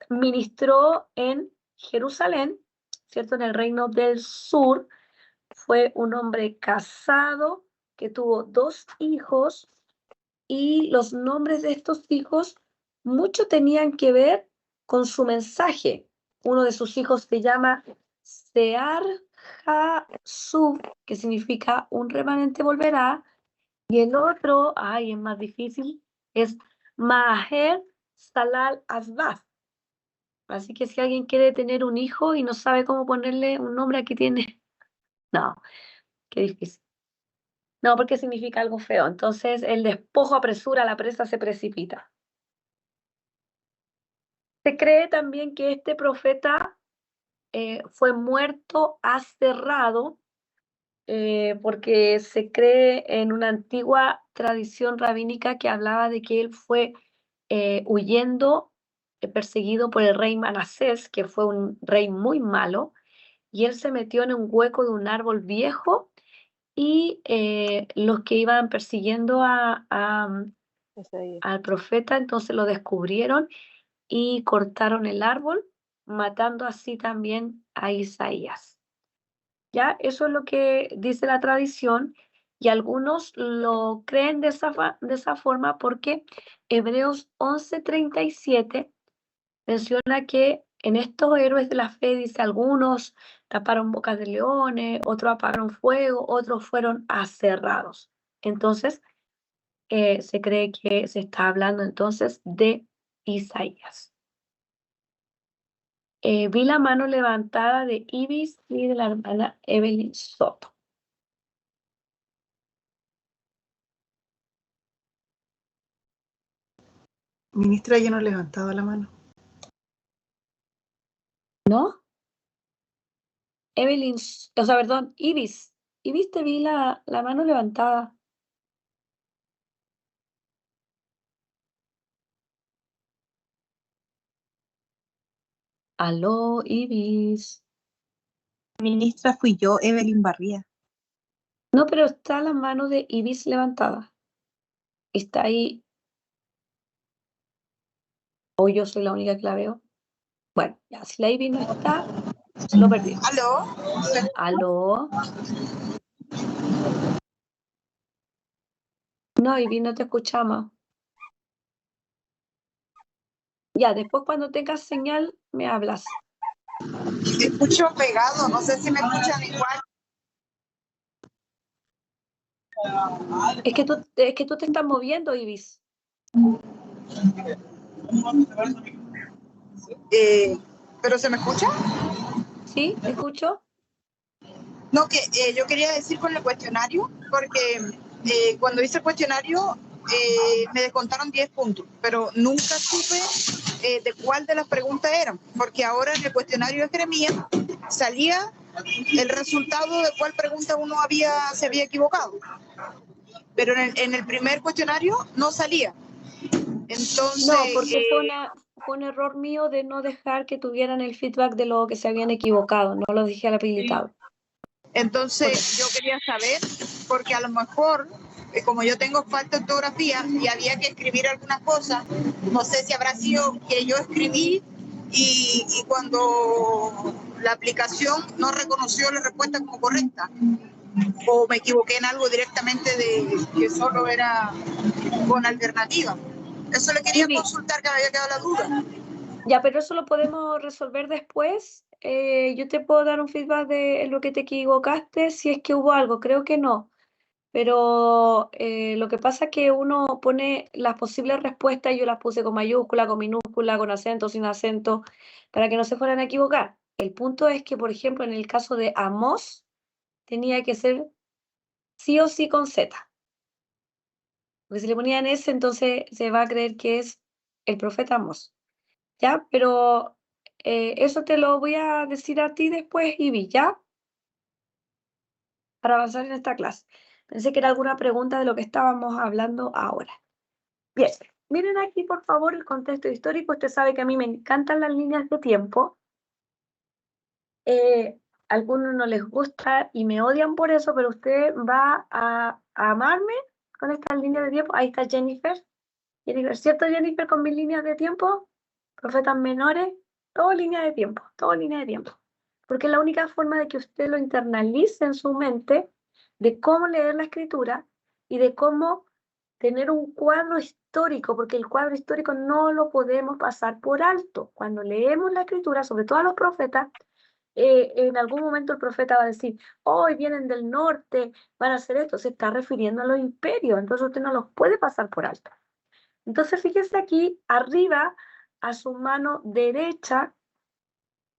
Ministró en Jerusalén, ¿cierto? En el reino del sur. Fue un hombre casado que tuvo 2 hijos y los nombres de estos hijos mucho tenían que ver con su mensaje. Uno de sus hijos se llama Sear-Jasub, que significa un remanente volverá, y el otro, es más difícil, es Maher-Salal-Asbaf. Así que si alguien quiere tener un hijo y no sabe cómo ponerle un nombre, aquí tiene. No, qué difícil. No, porque significa algo feo. Entonces, el despojo apresura, la presa se precipita. Se cree también que este profeta fue muerto aserrado porque se cree en una antigua tradición rabínica que hablaba de que él fue huyendo, perseguido por el rey Manasés, que fue un rey muy malo, y él se metió en un hueco de un árbol viejo y los que iban persiguiendo Isaías. al profeta, entonces lo descubrieron y cortaron el árbol, matando así también a Isaías. ¿Ya? Eso es lo que dice la tradición y algunos lo creen de esa forma porque Hebreos 11:37 menciona que en estos héroes de la fe, dice, algunos taparon bocas de leones, otros apagaron fuego, otros fueron aserrados. Entonces, se cree que se está hablando entonces de Isaías. Vi la mano levantada de Ibis y de la hermana Evelyn Soto. Ministra, yo no he levantado la mano. ¿No? Evelyn, o sea, perdón, Ibis. Ibis, te vi la mano levantada. Aló, Ibis. Ministra, fui yo, Evelyn Barría. No, pero está la mano de Ibis levantada. Está ahí. O yo soy la única que la veo. Bueno, ya, si la Ibis no está, lo perdí. ¿Aló? Aló. No, Ibis, no te escuchamos. Ya, después cuando tengas señal, me hablas. Te escucho pegado, no sé si me escuchan igual. Es que tú te estás moviendo, Ibis. ¿Pero se me escucha? ¿Sí? ¿Te escucho? No, que yo quería decir con el cuestionario, porque cuando hice el cuestionario me descontaron 10 puntos, pero nunca supe de cuál de las preguntas eran, porque ahora en el cuestionario de Jeremías salía el resultado de cuál pregunta uno se había equivocado, pero en el primer cuestionario no salía. Entonces, no, porque fue un error mío de no dejar que tuvieran el feedback de lo que se habían equivocado, no lo dejé habilitado. Entonces yo quería saber, porque a lo mejor, como yo tengo falta de ortografía y había que escribir algunas cosas, no sé si habrá sido que yo escribí y cuando la aplicación no reconoció la respuesta como correcta, o me equivoqué en algo directamente de que solo era con alternativa. Eso le quería consultar, que me había quedado la duda. Ya, pero eso lo podemos resolver después. Yo te puedo dar un feedback de lo que te equivocaste, si es que hubo algo, creo que no. Pero lo que pasa es que uno pone las posibles respuestas, yo las puse con mayúscula, con minúscula, con acento, sin acento, para que no se fueran a equivocar. El punto es que, por ejemplo, en el caso de Amós, tenía que ser sí o sí con Z. Porque si le ponían S, entonces se va a creer que es el profeta Amós. ¿Ya? Pero eso te lo voy a decir a ti después, Ivy, ¿ya? Para avanzar en esta clase. Pensé que era alguna pregunta de lo que estábamos hablando ahora. Bien, miren aquí, por favor, el contexto histórico. Usted sabe que a mí me encantan las líneas de tiempo. A algunos no les gusta y me odian por eso, pero usted va a amarme con estas líneas de tiempo. Ahí está Jennifer. Jennifer, ¿cierto, Jennifer, con mis líneas de tiempo? Profetas menores, todo línea de tiempo, todo línea de tiempo. Porque es la única forma de que usted lo internalice en su mente de cómo leer la escritura y de cómo tener un cuadro histórico, porque el cuadro histórico no lo podemos pasar por alto. Cuando leemos la escritura, sobre todo a los profetas, en algún momento el profeta va a decir, hoy vienen del norte, van a hacer esto, se está refiriendo a los imperios, entonces usted no los puede pasar por alto. Entonces fíjese aquí, arriba, a su mano derecha,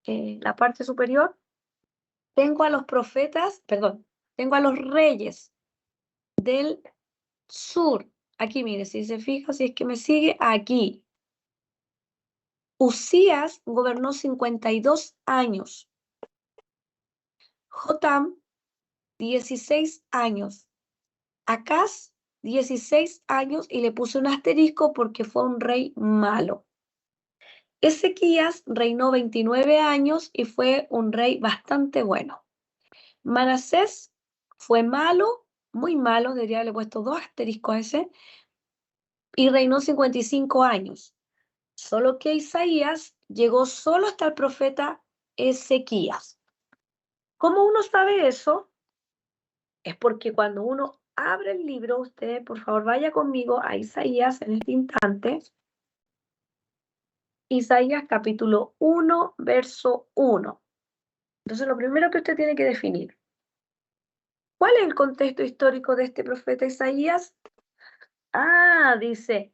la parte superior, tengo a los profetas, perdón, tengo a los reyes del sur. Aquí, mire, si se fija, si es que me sigue, aquí. Usías gobernó 52 años. Jotam, 16 años. Acaz, 16 años, y le puse un asterisco porque fue un rey malo. Ezequías reinó 29 años y fue un rey bastante bueno. Manasés Fue malo, muy malo, debería haberle puesto 2 asteriscos a ese, y reinó 55 años. Solo que Isaías llegó solo hasta el profeta Ezequías. ¿Cómo uno sabe eso? Es porque cuando uno abre el libro, usted por favor vaya conmigo a Isaías en este instante. Isaías capítulo 1, verso 1. Entonces lo primero que usted tiene que definir, ¿cuál es el contexto histórico de este profeta Isaías? Dice,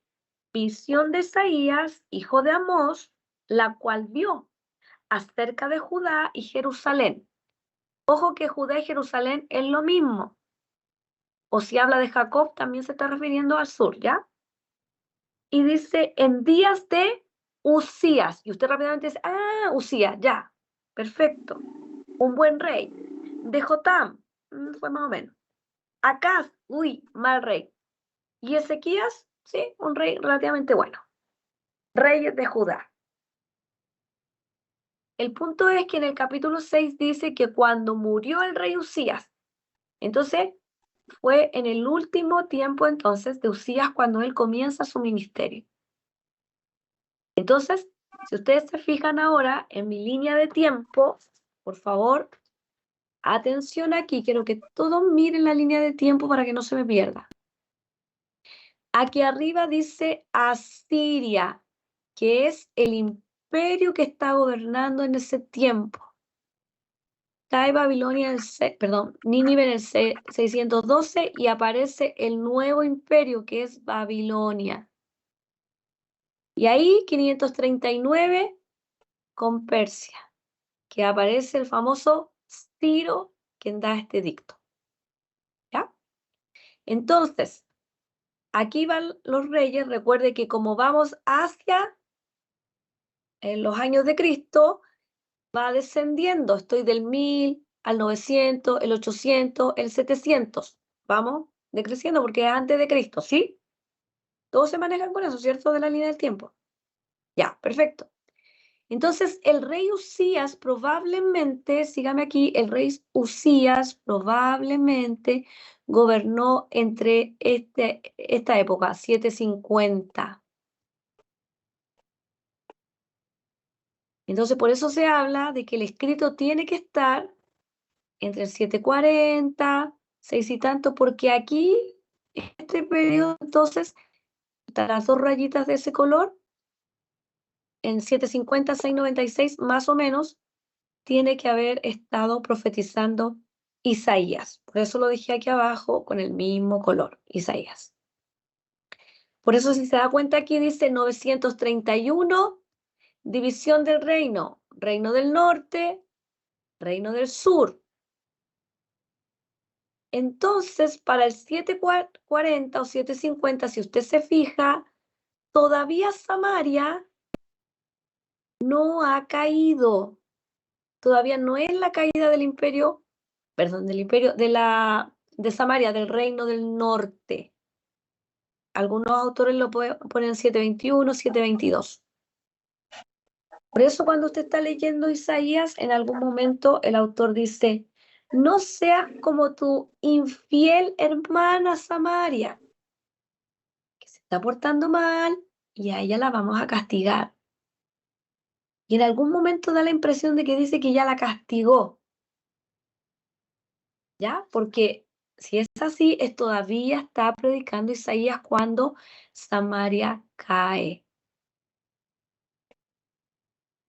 visión de Isaías, hijo de Amós, la cual vio acerca de Judá y Jerusalén. Ojo que Judá y Jerusalén es lo mismo. O si habla de Jacob, también se está refiriendo al sur, ¿ya? Y dice, en días de Usías. Y usted rápidamente dice, Usías, ya. Perfecto. Un buen rey. De Jotam, fue más o menos. Acaz, mal rey. Y Ezequías, sí, un rey relativamente bueno. Reyes de Judá. El punto es que en el capítulo 6 dice que cuando murió el rey Usías, entonces fue en el último tiempo entonces de Usías cuando él comienza su ministerio. Entonces, si ustedes se fijan ahora en mi línea de tiempo, por favor, atención aquí, quiero que todos miren la línea de tiempo para que no se me pierda. Aquí arriba dice Asiria, que es el imperio que está gobernando en ese tiempo. Cae Babilonia, Nínive en el 612 y aparece el nuevo imperio que es Babilonia. Y ahí 539 con Persia, que aparece el famoso Ciro quien da este edicto. ¿Ya? Entonces, aquí van los reyes. Recuerde que como vamos hacia los años de Cristo, va descendiendo. Estoy del 1000 al 900, el 800, el 700. Vamos decreciendo porque es antes de Cristo, ¿sí? Todos se manejan con eso, ¿cierto? De la línea del tiempo. Ya, perfecto. Entonces, el rey Usías probablemente, sígame aquí, el rey Usías probablemente gobernó entre esta época, 750. Entonces, por eso se habla de que el escrito tiene que estar entre el 740, 6 y tanto, porque aquí, en este periodo, entonces, están las 2 rayitas de ese color, en 750, 696, más o menos, tiene que haber estado profetizando Isaías. Por eso lo dejé aquí abajo con el mismo color, Isaías. Por eso si se da cuenta aquí dice 931, división del reino, reino del norte, reino del sur. Entonces, para el 740 o 750, si usted se fija, todavía Samaria no ha caído. Todavía no es la caída del imperio, de Samaria, del reino del norte. Algunos autores lo ponen 721, 722. Por eso cuando usted está leyendo Isaías, en algún momento el autor dice, no seas como tu infiel hermana Samaria, que se está portando mal y a ella la vamos a castigar. Y en algún momento da la impresión de que dice que ya la castigó. ¿Ya? Porque si es así, todavía está predicando Isaías cuando Samaria cae.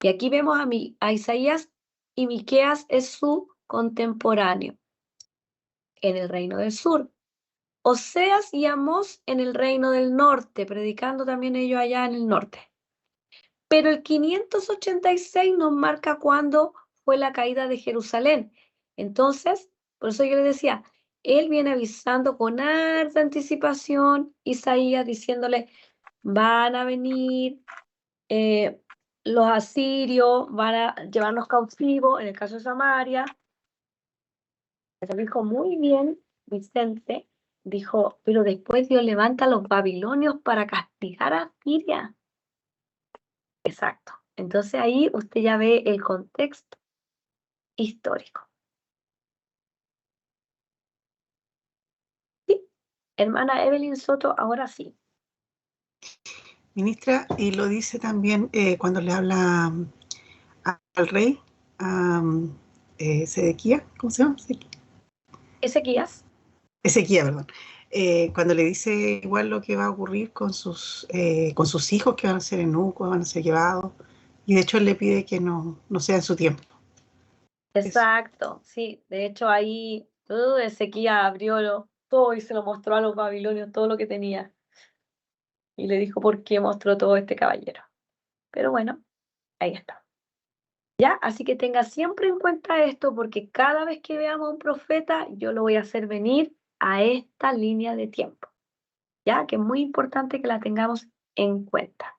Y aquí vemos a Isaías y Miqueas es su contemporáneo en el reino del sur. Oseas y Amós en el reino del norte, predicando también ellos allá en el norte. Pero el 586 nos marca cuándo fue la caída de Jerusalén. Entonces, por eso yo le decía, él viene avisando con harta anticipación, Isaías diciéndole, van a venir los asirios, van a llevarnos cautivos, en el caso de Samaria. Eso dijo muy bien Vicente, dijo, pero después Dios levanta a los babilonios para castigar a Siria. Exacto. Entonces ahí usted ya ve el contexto histórico. Hermana Evelyn Soto, ahora sí. Ministra, y lo dice también cuando le habla al rey, Sedequía, ¿cómo se llama? Ezequías. Ezequiel, perdón. Cuando le dice igual lo que va a ocurrir con sus hijos, que van a ser eunucos, van a ser llevados, y de hecho él le pide que no sea en su tiempo. Exacto, sí. De hecho ahí Ezequías abrió todo y se lo mostró a los babilonios, todo lo que tenía. Y le dijo por qué mostró todo este caballero. Pero bueno, ahí está. ¿Ya? Así que tenga siempre en cuenta esto, porque cada vez que veamos a un profeta, yo lo voy a hacer venir a esta línea de tiempo. ¿Ya? Que es muy importante que la tengamos en cuenta.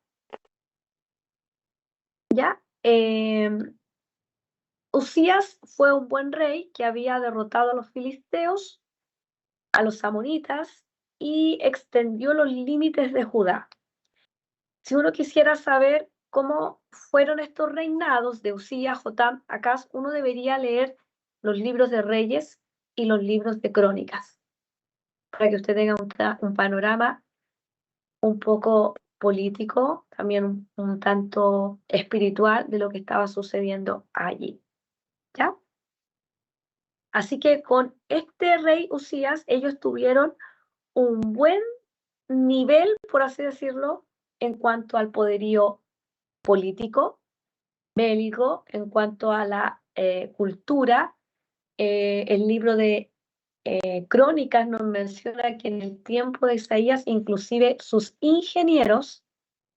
¿Ya? Uzías fue un buen rey que había derrotado a los filisteos, a los amonitas y extendió los límites de Judá. Si uno quisiera saber cómo fueron estos reinados de Uzías, Jotam, Acaz, uno debería leer los libros de Reyes y los libros de Crónicas, para que usted tenga un panorama un poco político, también un tanto espiritual de lo que estaba sucediendo allí. ¿Ya? Así que con este rey Uzías, ellos tuvieron un buen nivel, por así decirlo, en cuanto al poderío político, bélico, en cuanto a la cultura. El libro de Crónicas nos menciona que en el tiempo de Isaías, inclusive sus ingenieros,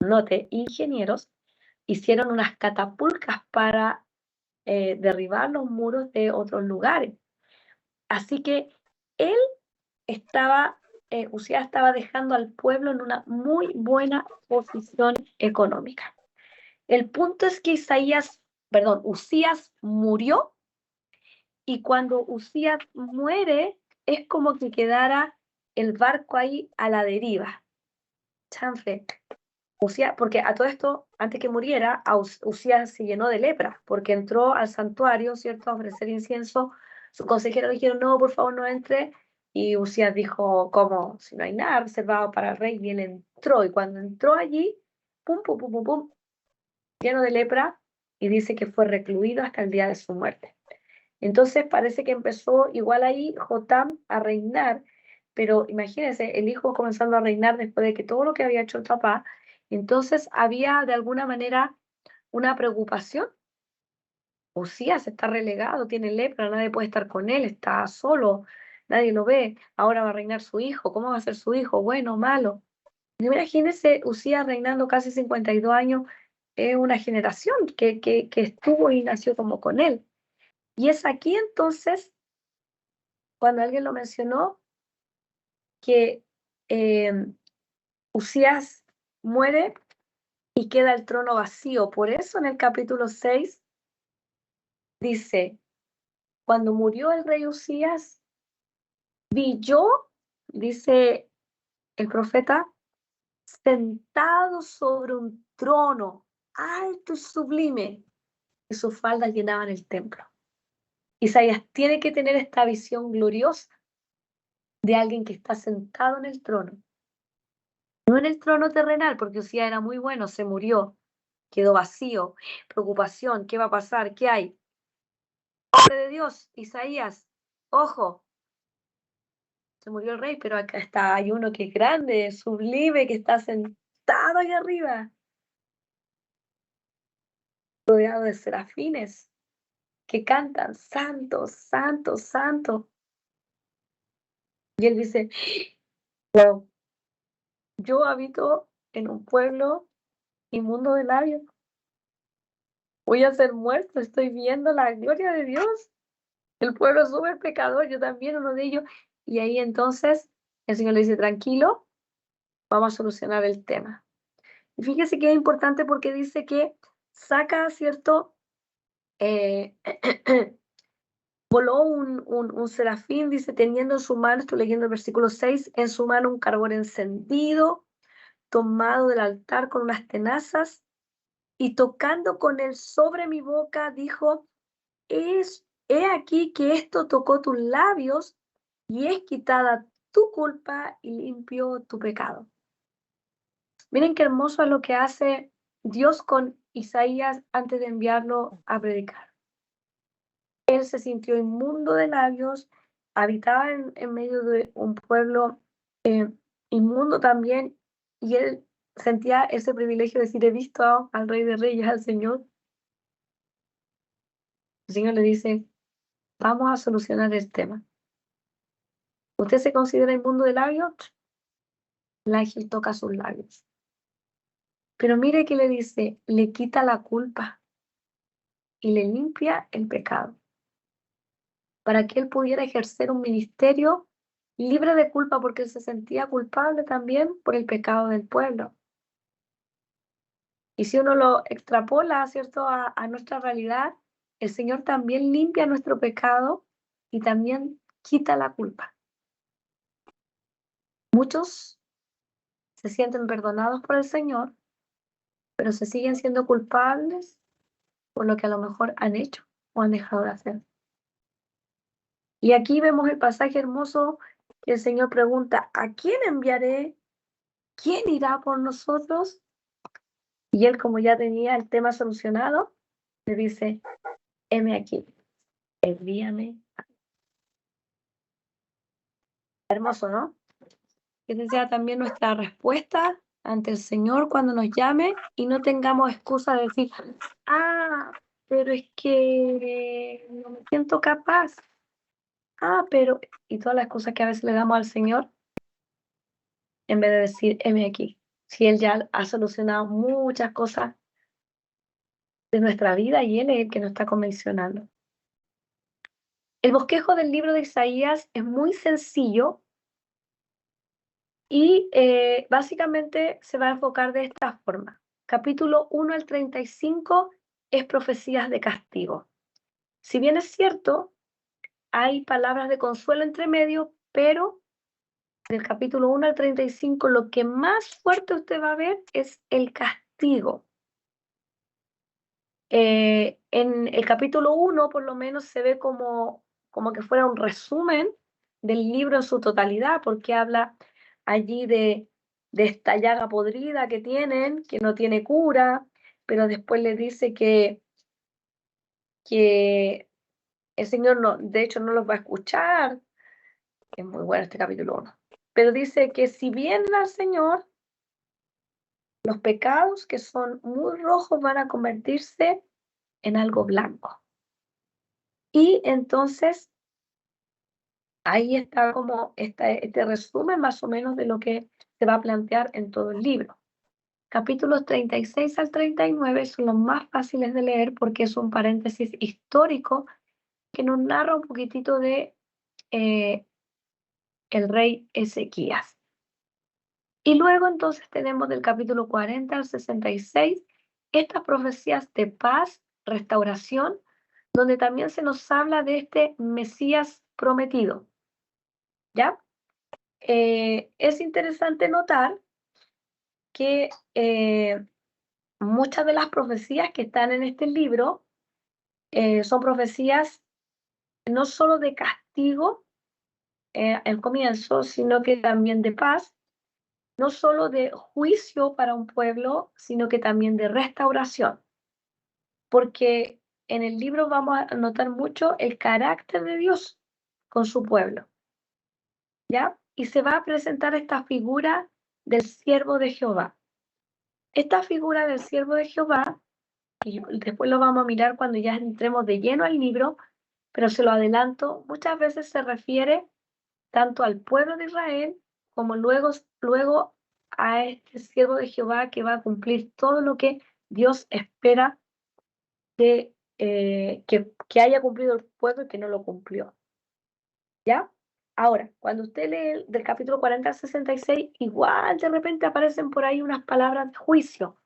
note, ingenieros, hicieron unas catapultas para derribar los muros de otros lugares. Así que él Uzías estaba dejando al pueblo en una muy buena posición económica. El punto es que Uzías murió, y cuando Uzías muere es como que quedara el barco ahí a la deriva. Chanfe. Uzías, porque a todo esto, antes que muriera, Uzías se llenó de lepra, porque entró al santuario, ¿cierto?, a ofrecer incienso. Sus consejeros dijeron, no, por favor, no entre. Y Uzías dijo, ¿cómo? Si no hay nada reservado para el rey. Y él entró, y cuando entró allí, pum, pum, pum, pum, pum, lleno de lepra, y dice que fue recluido hasta el día de su muerte. Entonces parece que empezó igual ahí Jotam a reinar, pero imagínense, el hijo comenzando a reinar después de que todo lo que había hecho el papá. Entonces había de alguna manera una preocupación. Uzías está relegado, tiene lepra, nadie puede estar con él, está solo, nadie lo ve. Ahora va a reinar su hijo. ¿Cómo va a ser su hijo? ¿Bueno o malo? Imagínense Uzías reinando casi 52 años, una generación que estuvo y nació como con él. Y es aquí entonces, cuando alguien lo mencionó, que Uzías muere y queda el trono vacío. Por eso en el capítulo 6 dice, cuando murió el rey Uzías, vi yo, dice el profeta, sentado sobre un trono alto y sublime, y sus faldas llenaban el templo. Isaías tiene que tener esta visión gloriosa de alguien que está sentado en el trono. No en el trono terrenal, porque Uzías era muy bueno, se murió, quedó vacío, preocupación, ¿qué va a pasar? ¿Qué hay? Hombre de Dios, Isaías, ojo, se murió el rey, pero acá hay uno que es grande, sublime, que está sentado ahí arriba, rodeado de serafines que cantan, santo, santo, santo. Y él dice, wow, yo habito en un pueblo inmundo de labios. Voy a ser muerto, estoy viendo la gloria de Dios. El pueblo es súper pecador, yo también uno de ellos. Y ahí entonces el Señor le dice, tranquilo, vamos a solucionar el tema. Y fíjese que es importante porque dice que saca, ¿cierto? Voló un serafín, dice, teniendo en su mano, estoy leyendo el versículo 6, en su mano un carbón encendido, tomado del altar con unas tenazas, y tocando con él sobre mi boca, dijo, he aquí que esto tocó tus labios, y es quitada tu culpa y limpio tu pecado. Miren qué hermoso es lo que hace Dios con Isaías antes de enviarlo a predicar. Él se sintió inmundo de labios, habitaba en medio de un pueblo inmundo también, y él sentía ese privilegio de decir, he visto al Rey de Reyes, al Señor. El Señor le dice, vamos a solucionar el tema. ¿Usted se considera inmundo de labios? El ángel toca sus labios. Pero mire que le dice, le quita la culpa y le limpia el pecado, para que él pudiera ejercer un ministerio libre de culpa, porque él se sentía culpable también por el pecado del pueblo. Y si uno lo extrapola, ¿cierto?, a nuestra realidad, el Señor también limpia nuestro pecado y también quita la culpa. Muchos se sienten perdonados por el Señor, pero se siguen siendo culpables por lo que a lo mejor han hecho o han dejado de hacer. Y aquí vemos el pasaje hermoso que el Señor pregunta, ¿a quién enviaré? ¿Quién irá por nosotros? Y él, como ya tenía el tema solucionado, le dice, heme aquí, envíame. Hermoso, ¿no? Que esa sea también nuestra respuesta ante el Señor cuando nos llame y no tengamos excusa de decir, pero es que no me siento capaz. Pero, y todas las cosas que a veces le damos al Señor, en vez de decir, heme aquí. Si Él ya ha solucionado muchas cosas de nuestra vida y Él es el que nos está convencionando. El bosquejo del libro de Isaías es muy sencillo y básicamente se va a enfocar de esta forma. Capítulo 1 al 35 es profecías de castigo. Si bien es cierto, hay palabras de consuelo entre medio, pero del capítulo 1 al 35 lo que más fuerte usted va a ver es el castigo. En el capítulo 1 por lo menos se ve como que fuera un resumen del libro en su totalidad, porque habla allí de esta llaga podrida que tienen, que no tiene cura, pero después le dice que el Señor no, de hecho no los va a escuchar. Es muy bueno este capítulo 1. Pero dice que si vienen al Señor, los pecados que son muy rojos van a convertirse en algo blanco. Y entonces, ahí está como este resumen más o menos de lo que se va a plantear en todo el libro. Capítulos 36 al 39 son los más fáciles de leer porque es un paréntesis histórico que nos narra un poquitito de el rey Ezequías. Y luego entonces tenemos del capítulo 40 al 66 estas profecías de paz, restauración, donde también se nos habla de este Mesías prometido. ¿Ya? Es interesante notar que muchas de las profecías que están en este libro son profecías no solo de castigo al comienzo, sino que también de paz, no solo de juicio para un pueblo, sino que también de restauración. Porque en el libro vamos a notar mucho el carácter de Dios con su pueblo. ¿Ya? Y se va a presentar esta figura del siervo de Jehová. Esta figura del siervo de Jehová, y después lo vamos a mirar cuando ya entremos de lleno al libro, pero se lo adelanto, muchas veces se refiere tanto al pueblo de Israel como luego a este siervo de Jehová que va a cumplir todo lo que Dios espera que haya cumplido el pueblo y que no lo cumplió. ¿Ya? Ahora, cuando usted lee del capítulo 40 al 66, igual de repente aparecen por ahí unas palabras de juicio,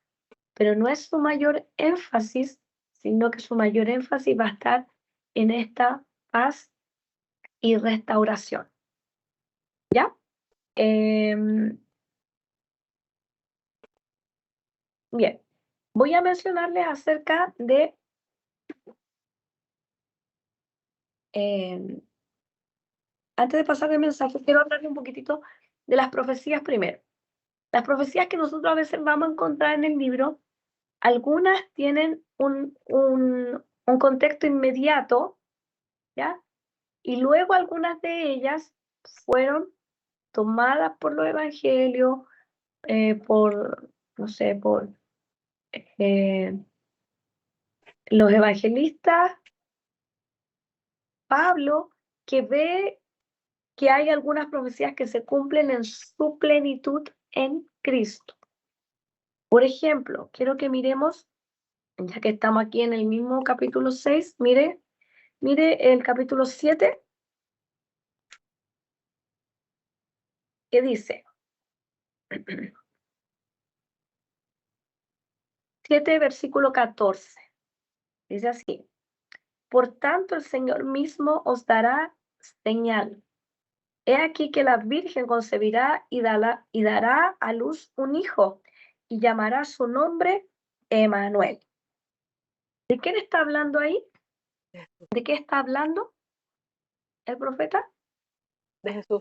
pero no es su mayor énfasis, sino que su mayor énfasis va a estar en esta paz y restauración. ¿Ya? Bien, voy a mencionarles acerca de antes de pasar el mensaje, quiero hablarle un poquitito de las profecías primero. Las profecías que nosotros a veces vamos a encontrar en el libro, algunas tienen un contexto inmediato, ¿ya? Y luego algunas de ellas fueron tomadas por los evangelios, no sé, por los evangelistas, Pablo, que ve que hay algunas profecías que se cumplen en su plenitud en Cristo. Por ejemplo, quiero que miremos, ya que estamos aquí en el mismo capítulo 6, mire el capítulo 7, que dice, 7, versículo 14, dice así: por tanto el Señor mismo os dará señal. He aquí que la Virgen concebirá y dará a luz un hijo, y llamará su nombre Emmanuel. ¿De quién está hablando ahí? ¿De qué está hablando el profeta? De Jesús.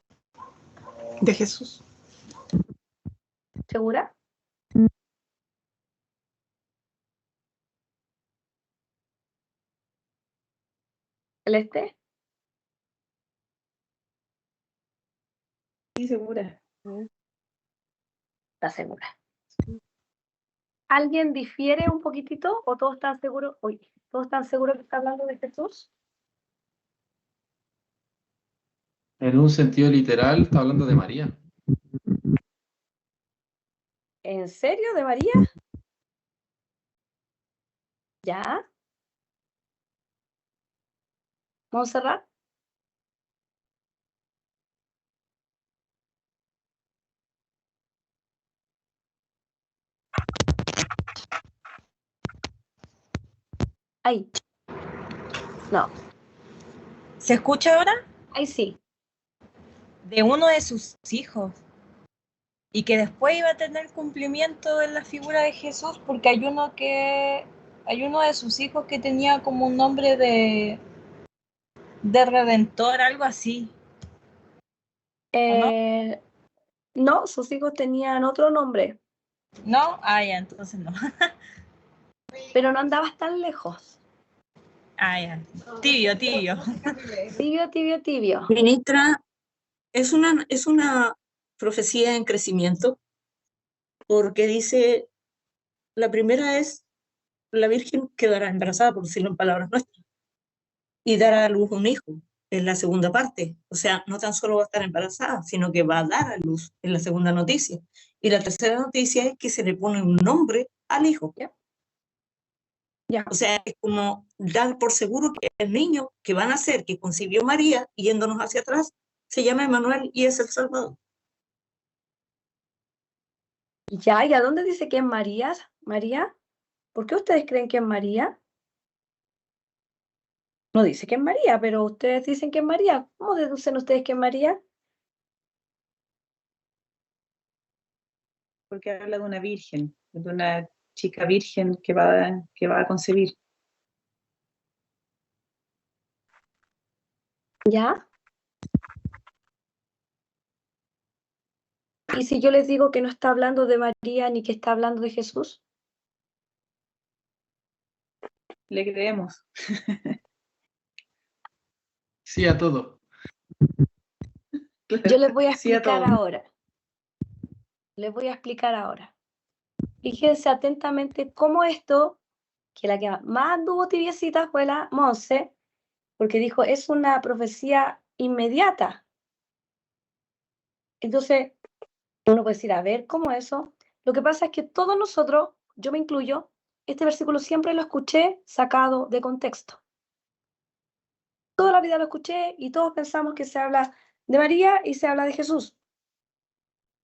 De Jesús. ¿Segura? ¿Celeste? Sí, segura. ¿Está segura? ¿Alguien difiere un poquitito o todos están seguros? ¿Todos están seguros que está hablando de Jesús? En un sentido literal, está hablando de María. ¿En serio? ¿De María? ¿Ya? ¿Montserrat? Ahí. No. ¿Se escucha ahora? Ahí sí. De uno de sus hijos. Y que después iba a tener cumplimiento en la figura de Jesús, porque hay uno de sus hijos que tenía como un nombre de redentor, algo así. No, sus hijos tenían otro nombre. ¿No? Ah, ya, entonces no. Pero no andabas tan lejos. Ah, ya. Tibio. Tibio. Ministra, es una profecía en crecimiento, porque dice, la primera es, la Virgen quedará embarazada, por decirlo en palabras nuestras, y dará a luz un hijo, en la segunda parte. O sea, no tan solo va a estar embarazada, sino que va a dar a luz en la segunda noticia. Y la tercera noticia es que se le pone un nombre al hijo. Ya. O sea, es como dar por seguro que el niño que va a nacer, que concibió María, yéndonos hacia atrás, se llama Emmanuel y es el Salvador. Ya, ¿y a dónde dice que es María? ¿María? ¿Por qué ustedes creen que es María? No dice que es María, pero ustedes dicen que es María. ¿Cómo deducen ustedes que es María? Porque habla de una virgen, de una chica virgen que va a concebir. ¿Ya? ¿Y si yo les digo que no está hablando de María ni que está hablando de Jesús? Le creemos. Sí a todo. Yo les voy a Sí a explicar todo. ahora. Les voy a explicar ahora. Fíjense atentamente cómo esto, que la que más anduvo tibiecita fue la Monse, porque dijo, es una profecía inmediata. Entonces, uno puede decir, a ver, ¿cómo eso? Lo que pasa es que todos nosotros, yo me incluyo, este versículo siempre lo escuché sacado de contexto. Toda la vida lo escuché y todos pensamos que se habla de María y se habla de Jesús.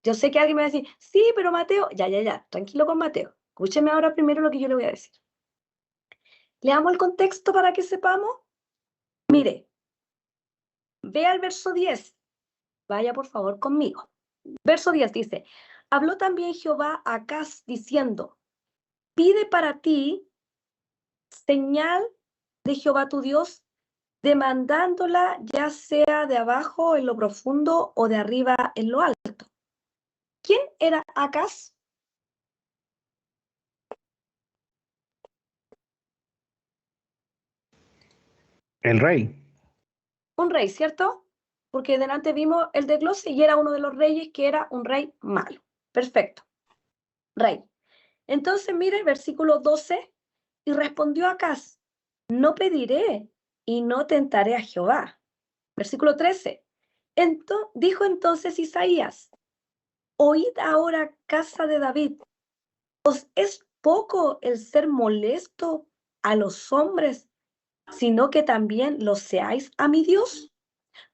Yo sé que alguien me va a decir, sí, pero Mateo, ya, tranquilo con Mateo. Escúcheme ahora primero lo que yo le voy a decir. Leamos el contexto para que sepamos. Mire, vea el verso 10. Vaya por favor conmigo. Verso 10 dice, habló también Jehová a Acaz diciendo, pide para ti señal de Jehová tu Dios demandándola ya sea de abajo en lo profundo o de arriba en lo alto. ¿Quién era Acaz? El rey. Un rey, ¿cierto? Porque delante vimos el desglose y era uno de los reyes que era un rey malo. Perfecto. Rey. Entonces, mire, versículo 12, y respondió Acaz, no pediré y no tentaré a Jehová. Versículo 13, dijo entonces Isaías, oíd ahora, casa de David, ¿os es poco el ser molesto a los hombres, sino que también lo seáis a mi Dios?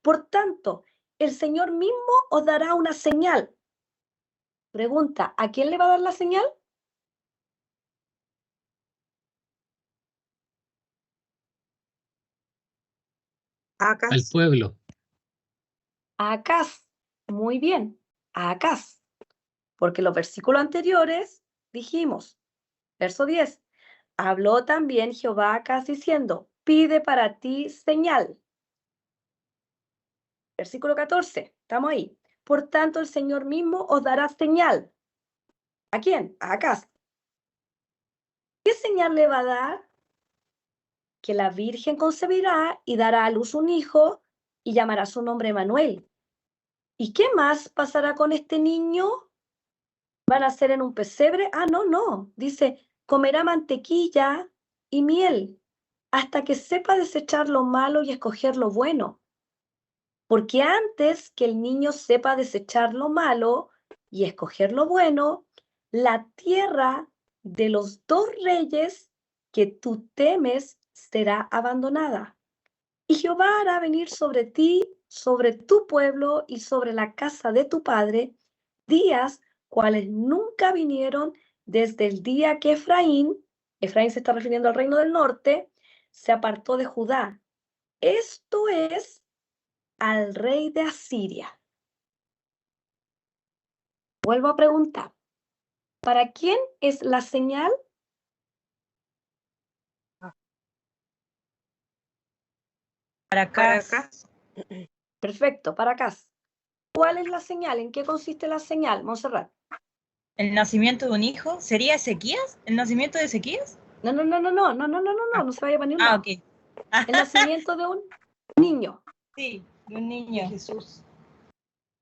Por tanto, el Señor mismo os dará una señal. Pregunta, ¿a quién le va a dar la señal? Al pueblo. A Acaz. Muy bien, a Acaz. Porque los versículos anteriores dijimos, verso 10, habló también Jehová a Acaz diciendo, pide para ti señal. Versículo 14, estamos ahí. Por tanto, el Señor mismo os dará señal. ¿A quién? A Acaz. ¿Qué señal le va a dar? Que la Virgen concebirá y dará a luz un hijo y llamará su nombre Emmanuel. ¿Y qué más pasará con este niño? ¿Van a ser en un pesebre? Ah, no. Dice, comerá mantequilla y miel hasta que sepa desechar lo malo y escoger lo bueno. Porque antes que el niño sepa desechar lo malo y escoger lo bueno, la tierra de los dos reyes que tú temes será abandonada. Y Jehová hará venir sobre ti, sobre tu pueblo y sobre la casa de tu padre, días cuales nunca vinieron desde el día que Efraín se está refiriendo al reino del norte, se apartó de Judá. Esto es al rey de Asiria. Vuelvo a preguntar, ¿para quién es la señal? Para acá. Perfecto, para acá. ¿Cuál es la señal? ¿En qué consiste la señal, Montserrat? ¿El nacimiento de un hijo? ¿Sería Ezequías? ¿El nacimiento de Ezequías? No se vaya para ningún lado. Ok. El nacimiento de un niño. Sí, de un niño. Jesús.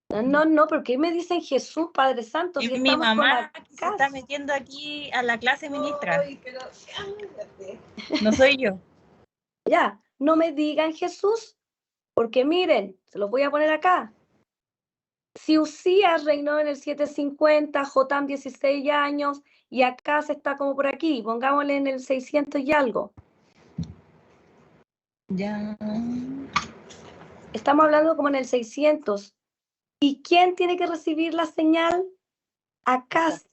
No, ¿por qué me dicen Jesús, Padre Santo? Y Si mi estamos mamá con se está metiendo aquí a la clase ministra. Ay, pero ándate. No soy yo. Ya, no me digan Jesús, porque miren, se los voy a poner acá. Si Usías reinó en el 750, Jotam 16 años, y acá se está como por aquí, pongámosle en el 600 y algo. Ya. Estamos hablando como en el 600. ¿Y quién tiene que recibir la señal? Acaz.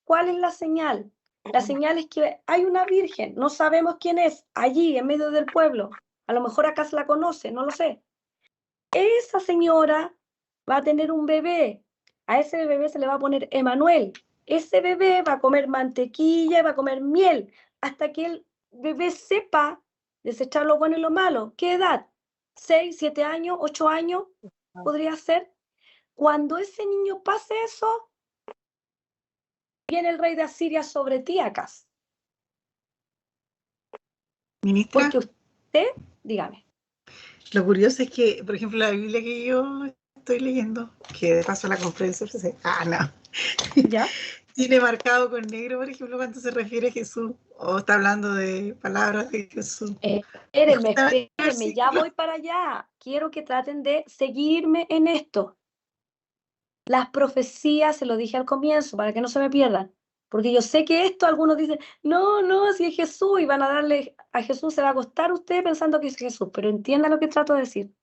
¿Cuál es la señal? La señal es que hay una virgen, no sabemos quién es, allí en medio del pueblo. A lo mejor Acaz la conoce, no lo sé. Esa señora va a tener un bebé. A ese bebé se le va a poner Emmanuel. Ese bebé va a comer mantequilla, va a comer miel, hasta que el bebé sepa desechar lo bueno y lo malo. ¿Qué edad? 6, 7 años, 8 años, podría ser. Cuando ese niño pase eso, viene el rey de Asiria sobre ti, Acaz. Ministra, Porque usted, dígame. lo curioso es que, por ejemplo, la Biblia que yo estoy leyendo, que de paso la conferencia, ¿Ya? tiene marcado con negro, por ejemplo, cuando se refiere a Jesús, o está hablando de palabras de Jesús. Espérenme, ya voy para allá. Quiero que traten de seguirme en esto. Las profecías, se lo dije al comienzo, para que no se me pierdan. Porque yo sé que esto algunos dicen, no, si es Jesús, y van a darle a Jesús, se va a acostar usted pensando que es Jesús, pero entienda lo que trato de decir.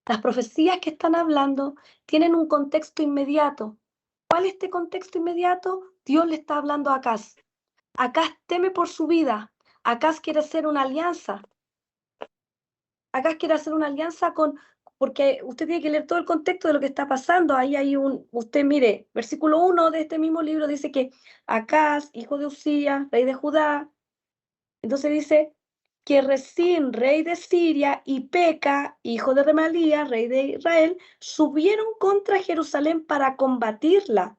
Las profecías que están hablando tienen un contexto inmediato. ¿Cuál es este contexto inmediato? Dios le está hablando a Acaz. Acaz teme por su vida. Acaz quiere hacer una alianza. Acaz quiere hacer una alianza porque usted tiene que leer todo el contexto de lo que está pasando. Ahí hay usted mire, versículo 1 de este mismo libro dice que Acaz, hijo de Usías, rey de Judá, entonces dice, que Resín, rey de Siria, y Peca, hijo de Remalía, rey de Israel, subieron contra Jerusalén para combatirla.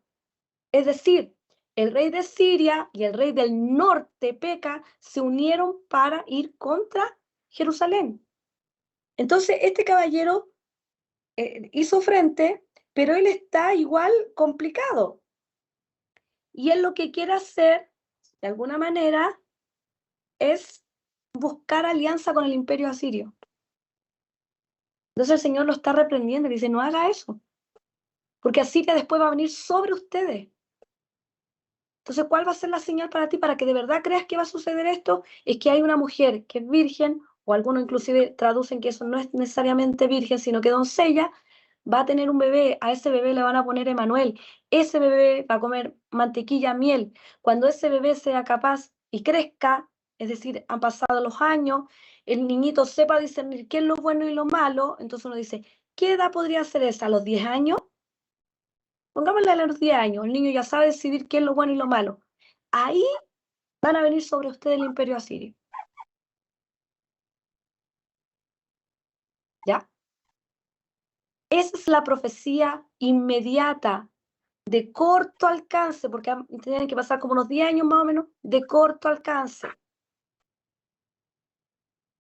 Es decir, el rey de Siria y el rey del norte, Peca, se unieron para ir contra Jerusalén. Entonces, este caballero hizo frente, pero él está igual complicado. Y él lo que quiere hacer, de alguna manera, es buscar alianza con el imperio asirio. Entonces el Señor lo está reprendiendo y dice, no haga eso, porque Asiria después va a venir sobre ustedes. Entonces, ¿cuál va a ser la señal para ti, para que de verdad creas que va a suceder esto? Es que hay una mujer que es virgen, o algunos inclusive traducen que eso no es necesariamente virgen, sino que doncella, va a tener un bebé, a ese bebé le van a poner Emanuel, ese bebé va a comer mantequilla, miel. Cuando ese bebé sea capaz y crezca, es decir, han pasado los años, el niñito sepa discernir qué es lo bueno y lo malo, entonces uno dice, ¿qué edad podría ser esa? ¿A los 10 años? Pongámosle a los 10 años, el niño ya sabe decidir qué es lo bueno y lo malo. Ahí van a venir sobre ustedes el imperio asirio. ¿Ya? Esa es la profecía inmediata, de corto alcance, porque tienen que pasar como unos 10 años más o menos, de corto alcance.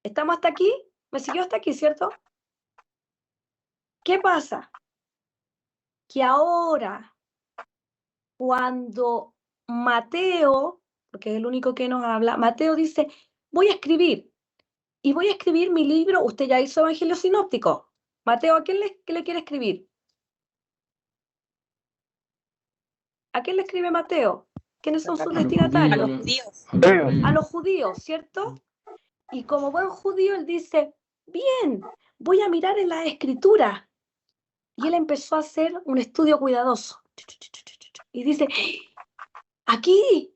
¿Estamos hasta aquí? ¿Me siguió hasta aquí, cierto? ¿Qué pasa? Que ahora, cuando Mateo, porque es el único que nos habla, Mateo dice, voy a escribir, y voy a escribir mi libro, usted ya hizo Evangelio Sinóptico. Mateo, ¿a quién le quiere escribir? ¿A quién le escribe Mateo? ¿Quiénes son sus destinatarios? A los judíos. A los judíos, ¿cierto? Y como buen judío, él dice, bien, voy a mirar en la escritura. Y él empezó a hacer un estudio cuidadoso. Y dice, aquí,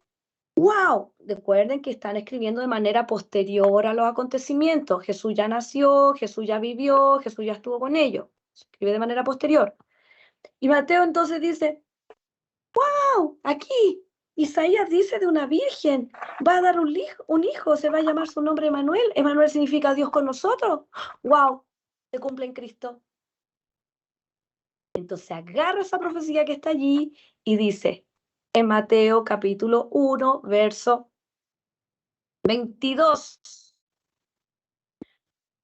wow, recuerden que están escribiendo de manera posterior a los acontecimientos. Jesús ya nació, Jesús ya vivió, Jesús ya estuvo con ellos. Se escribe de manera posterior. Y Mateo entonces dice, wow, aquí, Isaías dice de una virgen, va a dar un hijo, se va a llamar su nombre Emanuel. Emanuel significa Dios con nosotros. Wow, se cumple en Cristo. Entonces agarra esa profecía que está allí y dice, en Mateo capítulo 1, verso 22.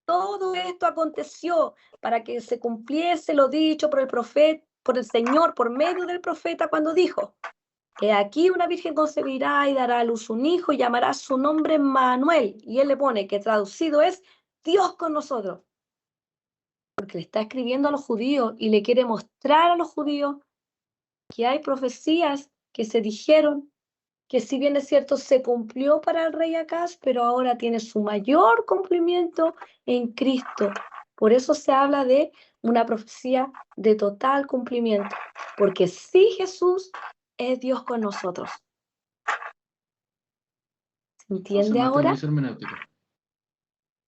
Todo esto aconteció para que se cumpliese lo dicho por el profeta, por el Señor, por medio del profeta, cuando dijo, que aquí una virgen concebirá y dará a luz un hijo y llamará su nombre Manuel. Y él le pone que traducido es Dios con nosotros. Porque le está escribiendo a los judíos y le quiere mostrar a los judíos que hay profecías que se dijeron, que si bien es cierto se cumplió para el rey Acaz, pero ahora tiene su mayor cumplimiento en Cristo. Por eso se habla de una profecía de total cumplimiento, porque sí, Jesús es Dios con nosotros. ¿Se entiende Mateo ahora? no hizo hermenéutica.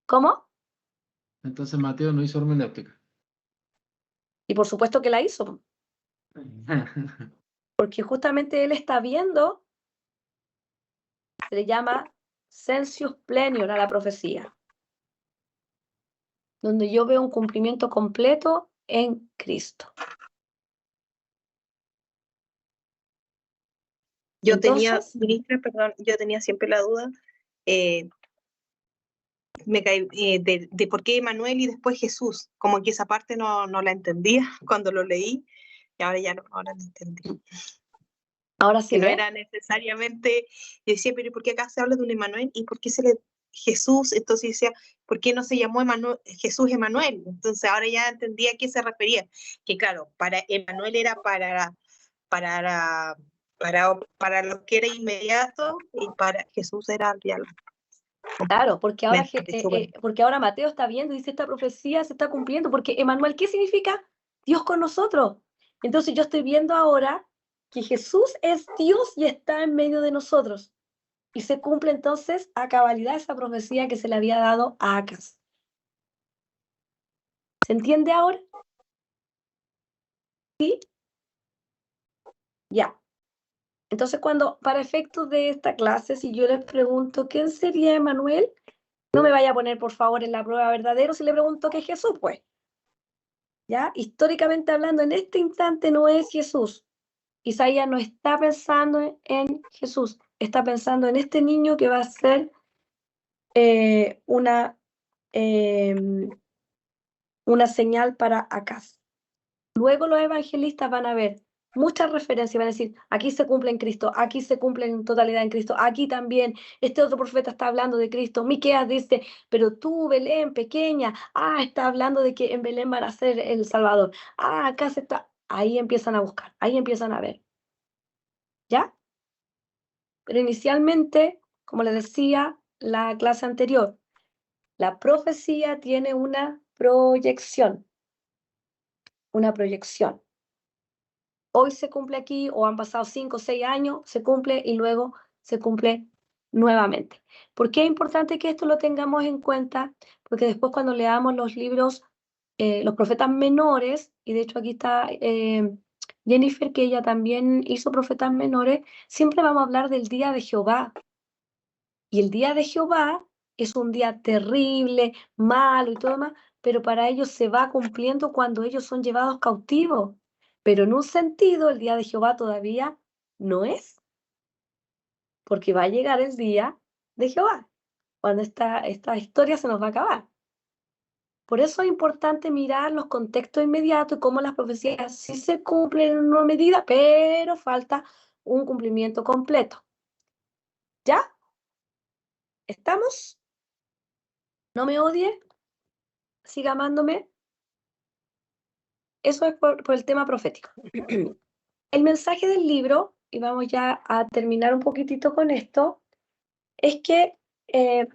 ¿Cómo? Entonces Mateo no hizo hermenéutica. Y por supuesto que la hizo, porque justamente él está viendo, se le llama sensus plenior a la profecía, donde yo veo un cumplimiento completo en Cristo. Yo tenía, Entonces, ministra, perdón, yo tenía siempre la duda de por qué Emanuel y después Jesús, como que esa parte no la entendía cuando lo leí, y ahora ya no, ahora lo entendí. Ahora sí, que no era necesariamente, yo decía, pero ¿por qué acá se habla de un Emanuel? ¿Y por qué se le Jesús? Entonces decía, ¿por qué no se llamó Jesús Emanuel? Entonces ahora ya entendía a qué se refería, que claro, para Emanuel era para lo que era inmediato y para Jesús era ya. Claro, porque ahora Mateo está viendo y dice, esta profecía se está cumpliendo, porque Emanuel, ¿qué significa? Dios con nosotros. Entonces yo estoy viendo ahora que Jesús es Dios y está en medio de nosotros. Y se cumple entonces a cabalidad esa profecía que se le había dado a Acaz. ¿Se entiende ahora? ¿Sí? Ya. Entonces para efectos de esta clase, si yo les pregunto, ¿quién sería Emanuel? No me vaya a poner, por favor, en la prueba verdadero si le pregunto qué es Jesús, pues. ¿Ya? Históricamente hablando, en este instante no es Jesús. Isaías no está pensando en Jesús, está pensando en este niño que va a ser una señal para Acaz. Luego los evangelistas van a ver muchas referencias, van a decir, aquí se cumple en Cristo, aquí se cumple en totalidad en Cristo, aquí también, este otro profeta está hablando de Cristo, Miqueas dice, pero tú, Belén, pequeña, está hablando de que en Belén van a ser el Salvador, acá se está, ahí empiezan a buscar, ahí empiezan a ver, ¿ya? Pero inicialmente, como les decía la clase anterior, la profecía tiene una proyección, una proyección. Hoy se cumple aquí, o han pasado 5 o 6 años, se cumple y luego se cumple nuevamente. ¿Por qué es importante que esto lo tengamos en cuenta? Porque después cuando leamos los libros, los profetas menores, y de hecho aquí está Jennifer, que ella también hizo profetas menores, siempre vamos a hablar del día de Jehová. Y el día de Jehová es un día terrible, malo y todo más, pero para ellos se va cumpliendo cuando ellos son llevados cautivos. Pero en un sentido, el día de Jehová todavía no es, porque va a llegar el día de Jehová, cuando esta historia se nos va a acabar. Por eso es importante mirar los contextos inmediatos y cómo las profecías sí se cumplen en una medida, pero falta un cumplimiento completo. ¿Ya? ¿Estamos? No me odie, siga amándome. Eso es por el tema profético. El mensaje del libro, y vamos ya a terminar un poquitito con esto, es que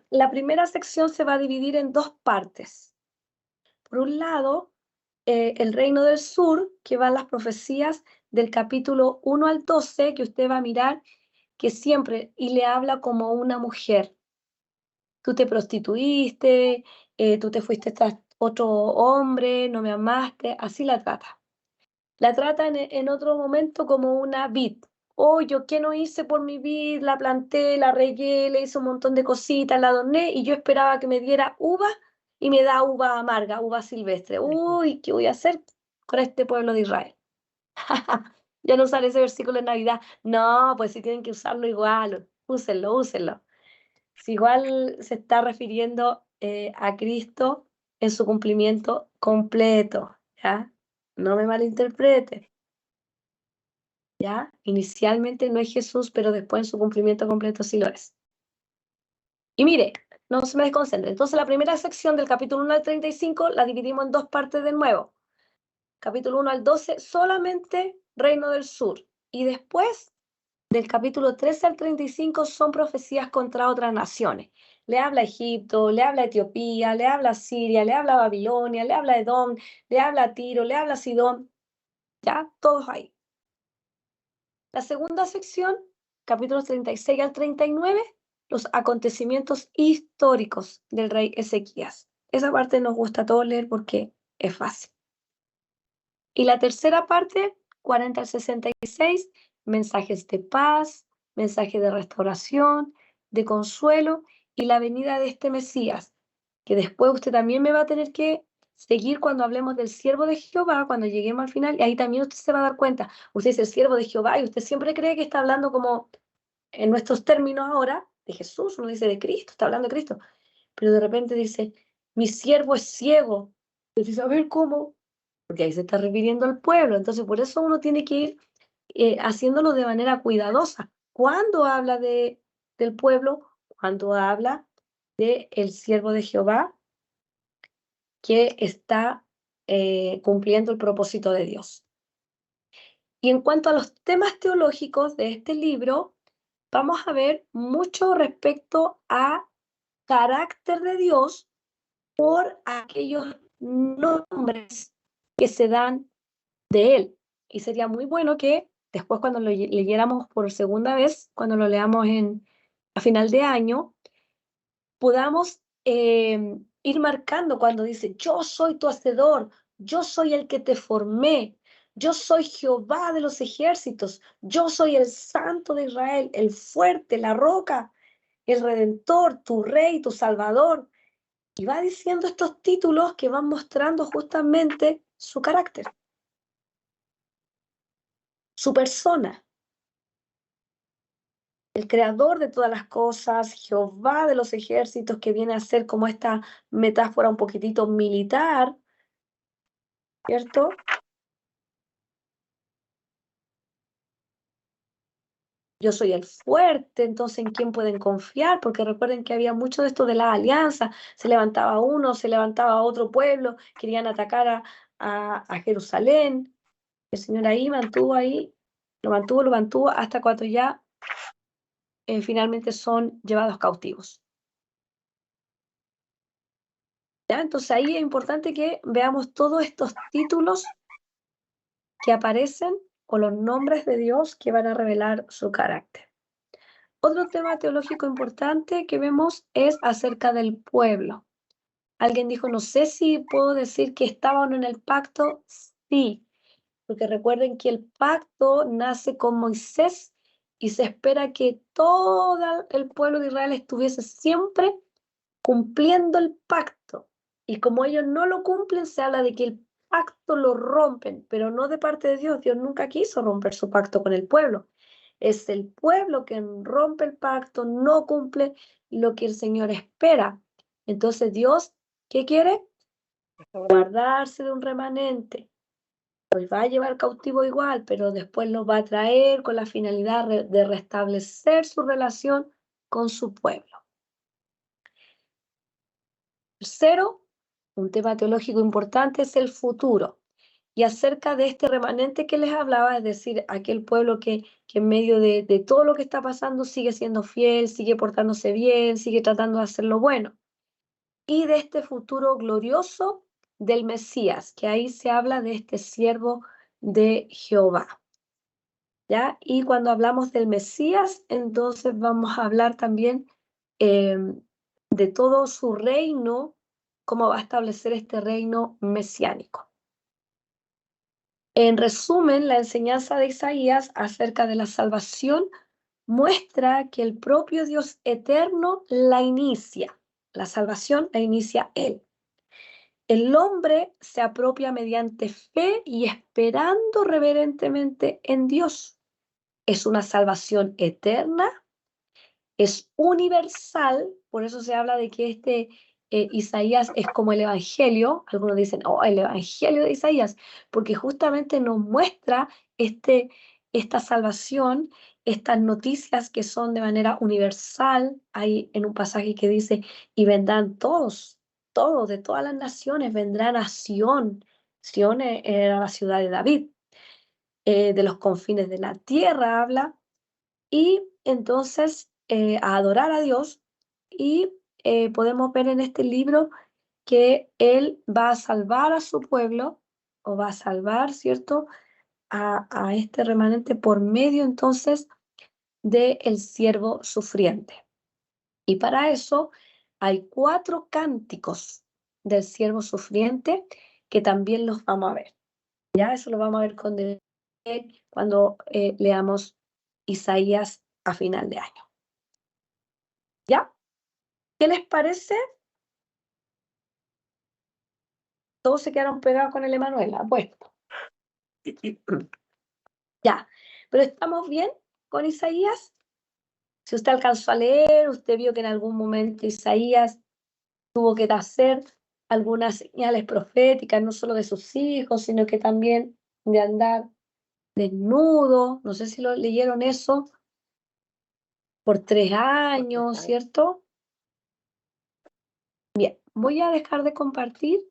la primera sección se va a dividir en 2 partes. Por un lado, el reino del sur, que van las profecías del capítulo 1 al 12, que usted va a mirar, que siempre, y le habla como una mujer. Tú te prostituiste, tú te fuiste tras otro hombre, no me amaste, así la trata. La trata en otro momento como una vid. Oh, yo qué no hice por mi vid, la planté, la regué, le hice un montón de cositas, la adorné y yo esperaba que me diera uva y me da uva amarga, uva silvestre. Uy, ¿qué voy a hacer con este pueblo de Israel? Ya no sale ese versículo en Navidad. No, pues si tienen que usarlo igual, úsenlo, úsenlo. Si igual se está refiriendo a Cristo en su cumplimiento completo, ¿ya? No me malinterprete, ¿ya? Inicialmente no es Jesús, pero después en su cumplimiento completo sí lo es. Y mire, no se me desconcentre. Entonces la primera sección del capítulo 1 al 35 la dividimos en 2 partes de nuevo. Capítulo 1 al 12, solamente Reino del Sur. Y después, del capítulo 13 al 35, son profecías contra otras naciones. Le habla a Egipto, le habla a Etiopía, le habla a Siria, le habla a Babilonia, le habla a Edom, le habla a Tiro, le habla a Sidón. ¿Ya? Todos ahí. La segunda sección, capítulos 36 al 39, los acontecimientos históricos del rey Ezequías. Esa parte nos gusta a todos leer porque es fácil. Y la tercera parte, 40 al 66, mensajes de paz, mensajes de restauración, de consuelo y la venida de este Mesías, que después usted también me va a tener que seguir cuando hablemos del siervo de Jehová, cuando lleguemos al final, y ahí también usted se va a dar cuenta. Usted dice el siervo de Jehová y usted siempre cree que está hablando como en nuestros términos ahora de Jesús, uno dice de Cristo, está hablando de Cristo, pero de repente dice, mi siervo es ciego. Entonces dice, a ver, ¿cómo? Porque ahí se está refiriendo al pueblo. Entonces, por eso uno tiene que ir haciéndolo de manera cuidadosa. Cuando habla del pueblo, cuando habla del siervo de Jehová que está cumpliendo el propósito de Dios. Y en cuanto a los temas teológicos de este libro, vamos a ver mucho respecto a carácter de Dios por aquellos nombres que se dan de él. Y sería muy bueno que después cuando lo leyéramos por segunda vez, cuando lo leamos a final de año, podamos ir marcando cuando dice, yo soy tu hacedor, yo soy el que te formé, yo soy Jehová de los ejércitos, yo soy el Santo de Israel, el fuerte, la roca, el Redentor, tu Rey, tu Salvador, Y va diciendo estos títulos que van mostrando justamente su carácter, su persona. El creador de todas las cosas, Jehová de los ejércitos, que viene a ser como esta metáfora un poquitito militar, ¿cierto? Yo soy el fuerte, entonces ¿en quién pueden confiar? Porque recuerden que había mucho de esto de la alianza, se levantaba uno, se levantaba otro pueblo, querían atacar a Jerusalén. El Señor ahí, lo mantuvo hasta cuando ya finalmente son llevados cautivos. ¿Ya? Entonces ahí es importante que veamos todos estos títulos que aparecen o los nombres de Dios que van a revelar su carácter. Otro tema teológico importante que vemos es acerca del pueblo. Alguien dijo, no sé si puedo decir que estaba o no en el pacto. Sí, porque recuerden que el pacto nace con Moisés y se espera que todo el pueblo de Israel estuviese siempre cumpliendo el pacto. Y como ellos no lo cumplen, se habla de que el pacto lo rompen, pero no de parte de Dios. Dios nunca quiso romper su pacto con el pueblo. Es el pueblo quien rompe el pacto, no cumple lo que el Señor espera. Entonces Dios, ¿qué quiere? Guardarse de un remanente. Los va a llevar cautivo igual, pero después los va a traer con la finalidad de restablecer su relación con su pueblo. Tercero, un tema teológico importante es el futuro. Y acerca de este remanente que les hablaba, es decir, aquel pueblo que en medio de todo lo que está pasando sigue siendo fiel, sigue portándose bien, sigue tratando de hacer lo bueno. Y de este futuro glorioso del Mesías, que ahí se habla de este siervo de Jehová. ¿Ya? Y cuando hablamos del Mesías, entonces vamos a hablar también de todo su reino, cómo va a establecer este reino mesiánico. En resumen, la enseñanza de Isaías acerca de la salvación muestra que el propio Dios eterno la inicia. La salvación la inicia Él. El hombre se apropia mediante fe y esperando reverentemente en Dios. Es una salvación eterna, es universal, por eso se habla de que Isaías es como el Evangelio. Algunos dicen, oh, el Evangelio de Isaías, porque justamente nos muestra esta salvación, estas noticias que son de manera universal. Hay en un pasaje que dice, y vendrán todos de todas las naciones, vendrán a Sión. Sión era la ciudad de David. De los confines de la tierra habla, y entonces a adorar a Dios. Y podemos ver en este libro que Él va a salvar a su pueblo, o va a salvar, ¿cierto?, a este remanente por medio entonces del siervo sufriente. Y para eso hay 4 cánticos del siervo sufriente que también los vamos a ver. Ya eso lo vamos a ver cuando leamos Isaías a final de año. ¿Ya? ¿Qué les parece? Todos se quedaron pegados con el Emanuel, apuesto. Ya, pero ¿estamos bien con Isaías? Si usted alcanzó a leer, usted vio que en algún momento Isaías tuvo que hacer algunas señales proféticas, no solo de sus hijos, sino que también de andar desnudo. No sé si lo leyeron eso, por 3 años, ¿cierto? Bien, voy a dejar de compartir.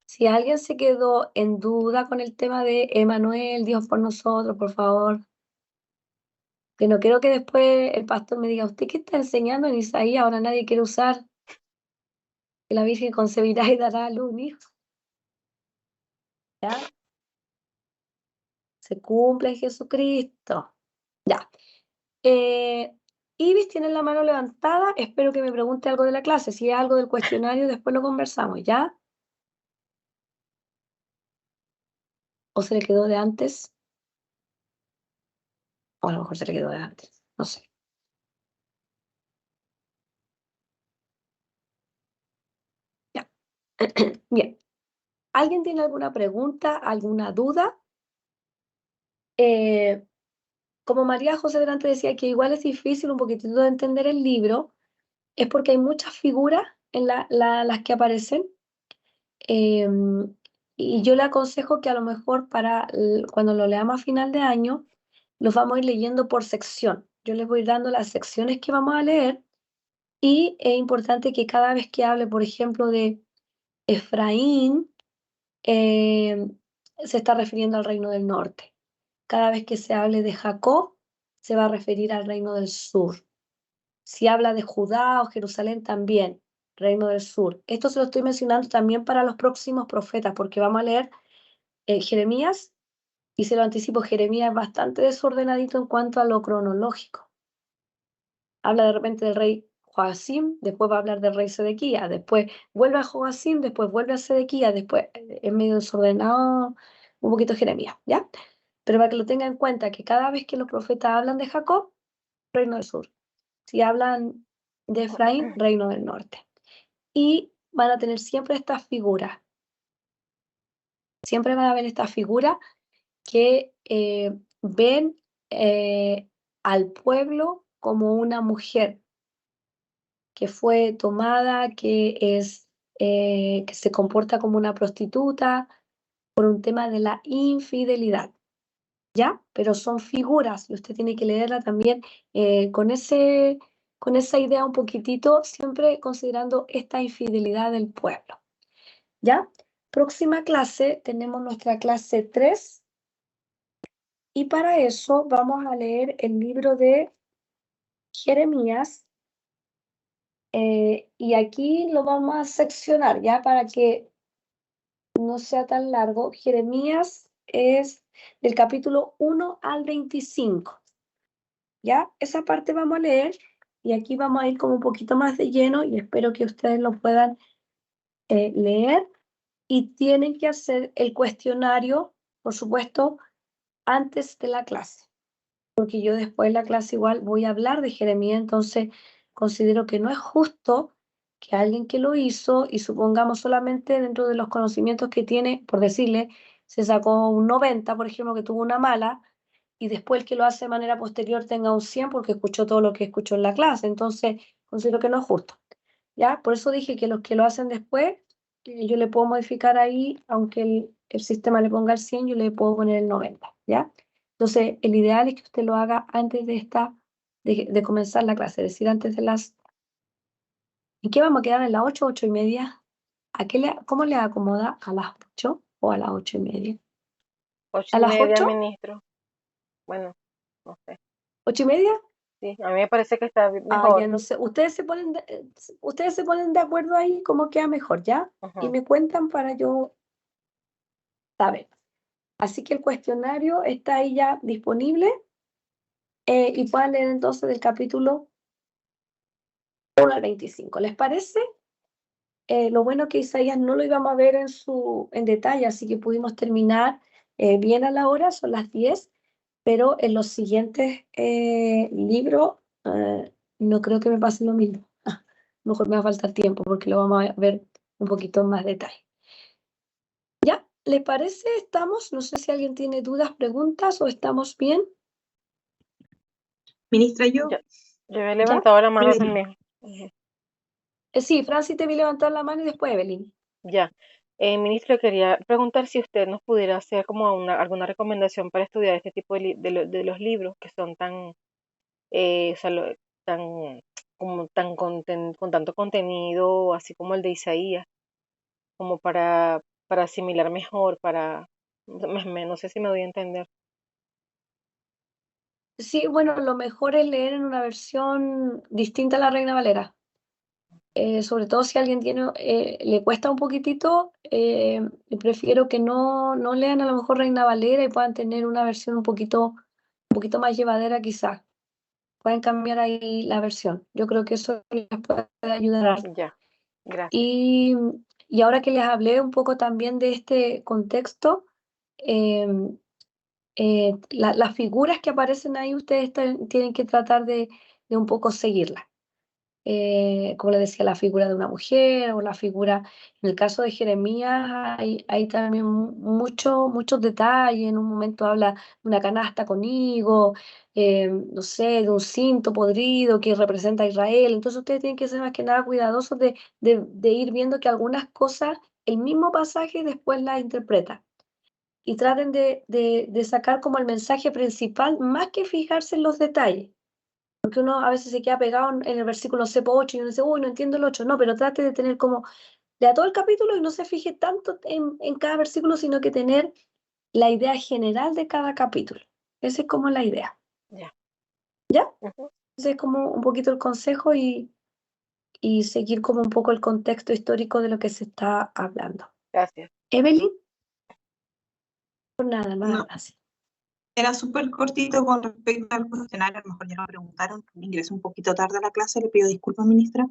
Si alguien se quedó en duda con el tema de Emanuel, Dios por nosotros, por favor. Que no quiero que después el pastor me diga, ¿usted qué está enseñando en Isaías? Ahora nadie quiere usar que la Virgen concebirá y dará a luz un hijo. ¿Ya? Se cumple en Jesucristo. Ya. Ibis tiene la mano levantada. Espero que me pregunte algo de la clase. Si es algo del cuestionario, después lo conversamos, ¿ya? ¿O se le quedó de antes? O a lo mejor se le quedó de antes, no sé. Ya. Bien. ¿Alguien tiene alguna pregunta, alguna duda? Como María José delante decía que igual es difícil un poquitito de entender el libro, es porque hay muchas figuras en las que aparecen. Y yo le aconsejo que a lo mejor cuando lo leamos a final de año, los vamos a ir leyendo por sección. Yo les voy dando las secciones que vamos a leer y es importante que cada vez que hable, por ejemplo, de Efraín, se está refiriendo al reino del norte. Cada vez que se hable de Jacob, se va a referir al reino del sur. Si habla de Judá o Jerusalén también, reino del sur. Esto se lo estoy mencionando también para los próximos profetas, porque vamos a leer Jeremías, y se lo anticipo, Jeremías es bastante desordenadito en cuanto a lo cronológico. Habla de repente del rey Joacim, después va a hablar del rey Sedequías, después vuelve a Joacim, después vuelve a Sedequías, después es medio desordenado un poquito Jeremías, ¿ya? Pero para que lo tengan en cuenta, que cada vez que los profetas hablan de Jacob, reino del sur. Si hablan de Efraín, reino del norte. Y van a tener siempre estas figuras. Siempre van a ver estas figuras que ven al pueblo como una mujer que fue tomada, que se comporta como una prostituta por un tema de la infidelidad. ¿Ya? Pero son figuras y usted tiene que leerla también con esa idea un poquitito, siempre considerando esta infidelidad del pueblo. ¿Ya? Próxima clase, tenemos nuestra clase 3 y para eso vamos a leer el libro de Jeremías y aquí lo vamos a seccionar, ¿ya? Para que no sea tan largo. Jeremías es del capítulo 1 al 25. ¿Ya? Esa parte vamos a leer y aquí vamos a ir como un poquito más de lleno y espero que ustedes lo puedan leer y tienen que hacer el cuestionario, por supuesto, antes de la clase, porque yo después de la clase igual voy a hablar de Jeremías, entonces considero que no es justo que alguien que lo hizo y supongamos solamente dentro de los conocimientos que tiene, por decirle, se sacó un 90, por ejemplo, que tuvo una mala, y después el que lo hace de manera posterior tenga un 100 porque escuchó todo lo que escuchó en la clase. Entonces, considero que no es justo. ¿Ya? Por eso dije que los que lo hacen después, yo le puedo modificar ahí, aunque el sistema le ponga el 100, yo le puedo poner el 90. ¿Ya? Entonces, el ideal es que usted lo haga antes de comenzar la clase, es decir, antes de las... ¿En qué vamos a quedar? ¿En las 8, 8:30? ¿Cómo le acomoda? ¿A las 8 o a las 8:30? ¿A las 8:30, 8? ministro. Bueno, no sé. ¿8:30? Sí, a mí me parece que está Ah, mejor. ya no sé. Ustedes se ponen de acuerdo ahí cómo queda mejor, ¿ya? Y Ujú. me cuentan para yo saber. Así que el cuestionario está ahí ya disponible y pueden leer entonces del capítulo 1 al 25. ¿Les parece? Lo bueno que Isaías no lo íbamos a ver en detalle, así que pudimos terminar bien a la hora, son las 10, pero en los siguientes libros no creo que me pase lo mismo. Mejor me va a faltar tiempo porque lo vamos a ver un poquito más detalle. ¿Ya? ¿Les parece? ¿Estamos? No sé si alguien tiene dudas, preguntas o estamos bien. Ministra, yo. Yo había ¿Ya? levantado la mano Evelyn. también. Ujú. Sí, Francis te vi levantar la mano y después Evelyn. Ya. Ministro, quería preguntar si usted nos pudiera hacer como alguna recomendación para estudiar este tipo de los libros que son tan, o sea, con tanto contenido, así como el de Isaías, como para asimilar mejor, no sé si me doy a entender. Sí, bueno, lo mejor es leer en una versión distinta a la Reina Valera. Sobre todo si alguien le cuesta un poquitito, prefiero que no lean a lo mejor Reina Valera y puedan tener una versión un poquito más llevadera quizás. Pueden cambiar ahí la versión. Yo creo que eso les puede ayudar. Ya, gracias. Y ahora que les hablé un poco también de este contexto, las figuras que aparecen ahí, ustedes tienen que tratar de un poco seguirlas. Como les decía, la figura de una mujer o la figura, en el caso de Jeremías, hay también muchos detalles. En un momento habla de una canasta con higo, no sé, de un cinto podrido que representa a Israel. Entonces ustedes tienen que ser más que nada cuidadosos de ir viendo que algunas cosas, el mismo pasaje después las interpreta. Y traten de sacar como el mensaje principal, más que fijarse en los detalles. Porque uno a veces se queda pegado en el versículo 8 y uno dice, uy, no entiendo el 8. No, pero trate de tener como, lea todo el capítulo y no se fije tanto en cada versículo, sino que tener la idea general de cada capítulo. Esa es como la idea. Ya. ¿Ya? Ujú. Ese es como un poquito el consejo y seguir como un poco el contexto histórico de lo que se está hablando. Gracias. Evelyn, por nada más. No, era súper cortito con respecto al cuestionario, a lo mejor ya me preguntaron, ingresé un poquito tarde a la clase, le pido disculpas, ministra.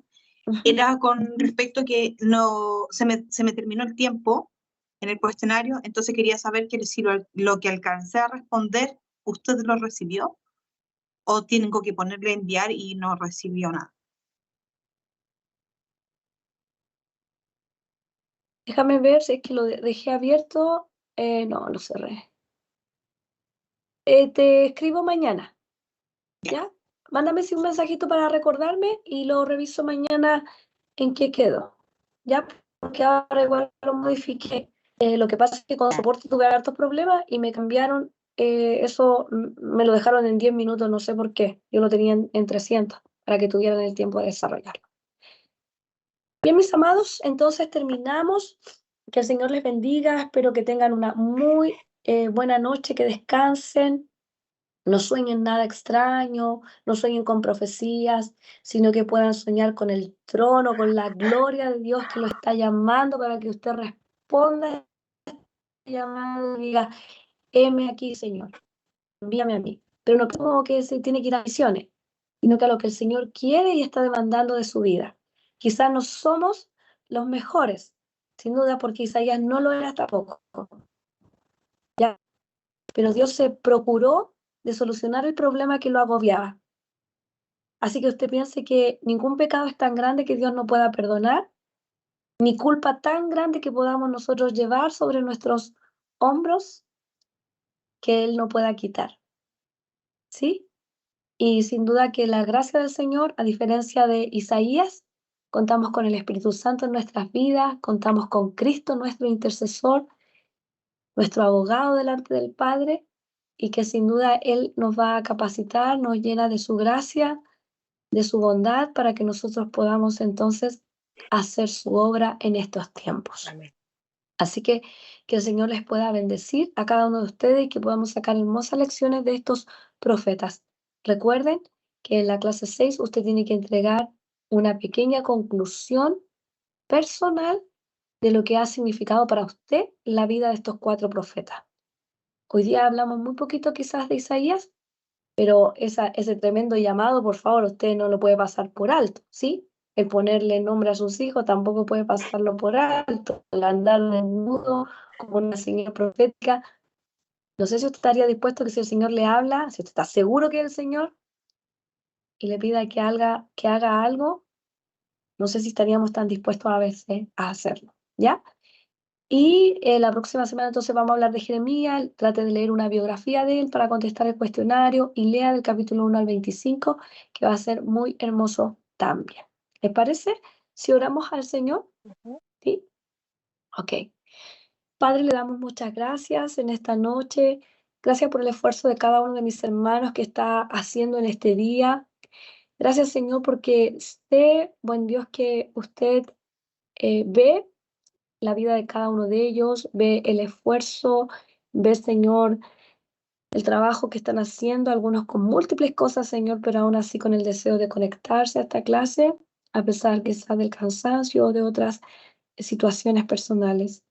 Era con respecto a que no, se me terminó el tiempo en el cuestionario, entonces quería saber que si lo que alcancé a responder, ¿usted lo recibió? ¿O tengo que ponerle enviar y no recibió nada? Déjame ver si es que lo dejé abierto. No, lo cerré. Te escribo mañana. ¿Ya? Mándame un mensajito para recordarme y lo reviso mañana en qué quedó. ¿Ya? Porque ahora igual lo modifiqué. Lo que pasa es que con soporte tuve hartos problemas y me cambiaron. Eso me lo dejaron en 10 minutos, no sé por qué. Yo lo tenía en 300 para que tuvieran el tiempo de desarrollarlo. Bien, mis amados, entonces terminamos. Que el Señor les bendiga. Espero que tengan una muy buena noche, que descansen. No sueñen nada extraño, no sueñen con profecías, sino que puedan soñar con el trono, con la gloria de Dios que lo está llamando para que usted responda a este llamado y diga, heme aquí, Señor, envíame a mí. Pero no como que se tiene que ir a misiones, sino que a lo que el Señor quiere y está demandando de su vida. Quizás no somos los mejores, sin duda, porque Isaías no lo era tampoco. ¿Ya? Pero Dios se procuró de solucionar el problema que lo agobiaba. Así que usted piense que ningún pecado es tan grande que Dios no pueda perdonar, ni culpa tan grande que podamos nosotros llevar sobre nuestros hombros que Él no pueda quitar. ¿Sí? Y sin duda que la gracia del Señor, a diferencia de Isaías, contamos con el Espíritu Santo en nuestras vidas, contamos con Cristo, nuestro intercesor, nuestro abogado delante del Padre, y que sin duda Él nos va a capacitar, nos llena de su gracia, de su bondad, para que nosotros podamos entonces hacer su obra en estos tiempos. Amén. Así que el Señor les pueda bendecir a cada uno de ustedes y que podamos sacar hermosas lecciones de estos profetas. Recuerden que en la clase 6 usted tiene que entregar una pequeña conclusión personal de lo que ha significado para usted la vida de estos 4 profetas. Hoy día hablamos muy poquito quizás de Isaías, pero ese tremendo llamado, por favor, usted no lo puede pasar por alto, ¿sí? El ponerle nombre a sus hijos tampoco puede pasarlo por alto. El andar desnudo como una señal profética. No sé si usted estaría dispuesto que si el Señor le habla, si usted está seguro que es el Señor, y le pida que haga algo, no sé si estaríamos tan dispuestos a veces a hacerlo, ¿ya? Y la próxima semana entonces vamos a hablar de Jeremías. Trate de leer una biografía de él para contestar el cuestionario y lea del capítulo 1 al 25, que va a ser muy hermoso también. ¿Les parece? Si oramos al Señor. Ujú. ¿Sí? Ok. Padre, le damos muchas gracias en esta noche. Gracias por el esfuerzo de cada uno de mis hermanos que está haciendo en este día. Gracias, Señor, porque sé, buen Dios, que usted ve la vida de cada uno de ellos, ve el esfuerzo, ve, Señor, el trabajo que están haciendo, algunos con múltiples cosas, Señor, pero aún así con el deseo de conectarse a esta clase, a pesar quizás del cansancio o de otras situaciones personales.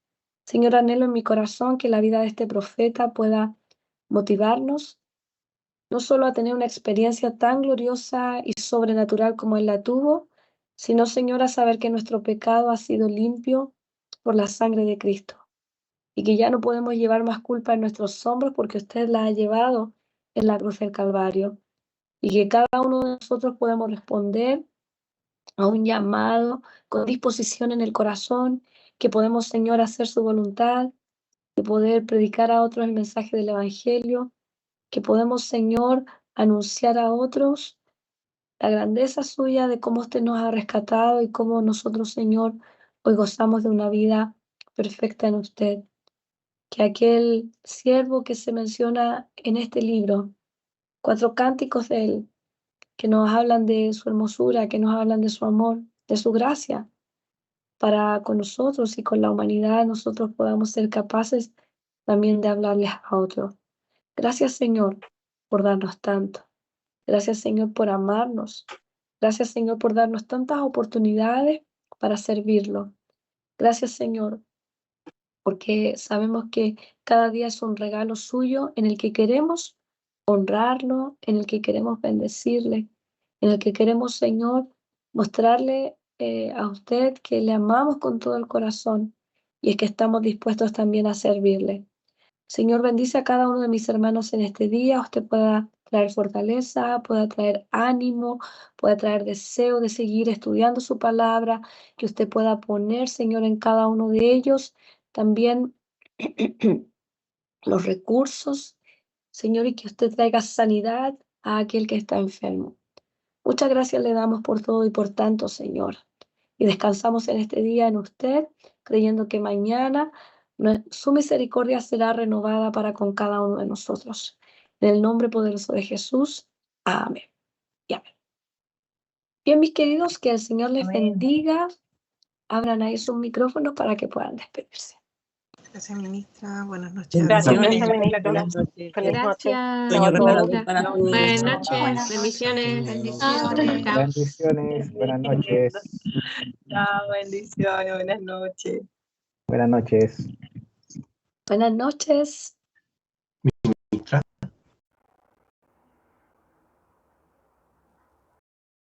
Señor, anhelo en mi corazón que la vida de este profeta pueda motivarnos, no solo a tener una experiencia tan gloriosa y sobrenatural como él la tuvo, sino, Señor, a saber que nuestro pecado ha sido limpio por la sangre de Cristo. y que ya no podemos llevar más culpa en nuestros hombros porque usted la ha llevado en la cruz del Calvario, y que cada uno de nosotros podamos responder a un llamado con disposición en el corazón, que podemos, Señor, hacer su voluntad, de poder predicar a otros el mensaje del Evangelio, que podemos, Señor, anunciar a otros la grandeza suya de cómo usted nos ha rescatado y cómo nosotros, Señor, hoy gozamos de una vida perfecta en usted. Que aquel siervo que se menciona en este libro, 4 cánticos de él, que nos hablan de su hermosura, que nos hablan de su amor, de su gracia, para con nosotros y con la humanidad nosotros podamos ser capaces también de hablarles a otros. Gracias, Señor, por darnos tanto. Gracias, Señor, por amarnos. Gracias, Señor, por darnos tantas oportunidades para servirlo. Gracias, Señor, porque sabemos que cada día es un regalo suyo en el que queremos honrarlo, en el que queremos bendecirle, en el que queremos, Señor, mostrarle a usted que le amamos con todo el corazón y es que estamos dispuestos también a servirle. Señor, bendice a cada uno de mis hermanos en este día. Usted pueda traer fortaleza, pueda traer ánimo, pueda traer deseo de seguir estudiando su palabra, que usted pueda poner, Señor, en cada uno de ellos también los recursos, Señor, y que usted traiga sanidad a aquel que está enfermo. Muchas gracias le damos por todo y por tanto, Señor. Y descansamos en este día en usted, creyendo que mañana su misericordia será renovada para con cada uno de nosotros. En el nombre poderoso de Jesús. Amén. Y amén. Bien, mis queridos, que el Señor les bendiga. Abran ahí sus micrófonos para que puedan despedirse. Gracias, ministra. Buenas noches. Gracias, Bendiciones. ministra. Buenas noches. Feliz noche. Gracias, Chao a todos. ministra. Para todos. Buenas noches, bendiciones. Bendiciones, buenas noches. Chao, bendiciones, buenas noches. Buenas noches. Buenas noches.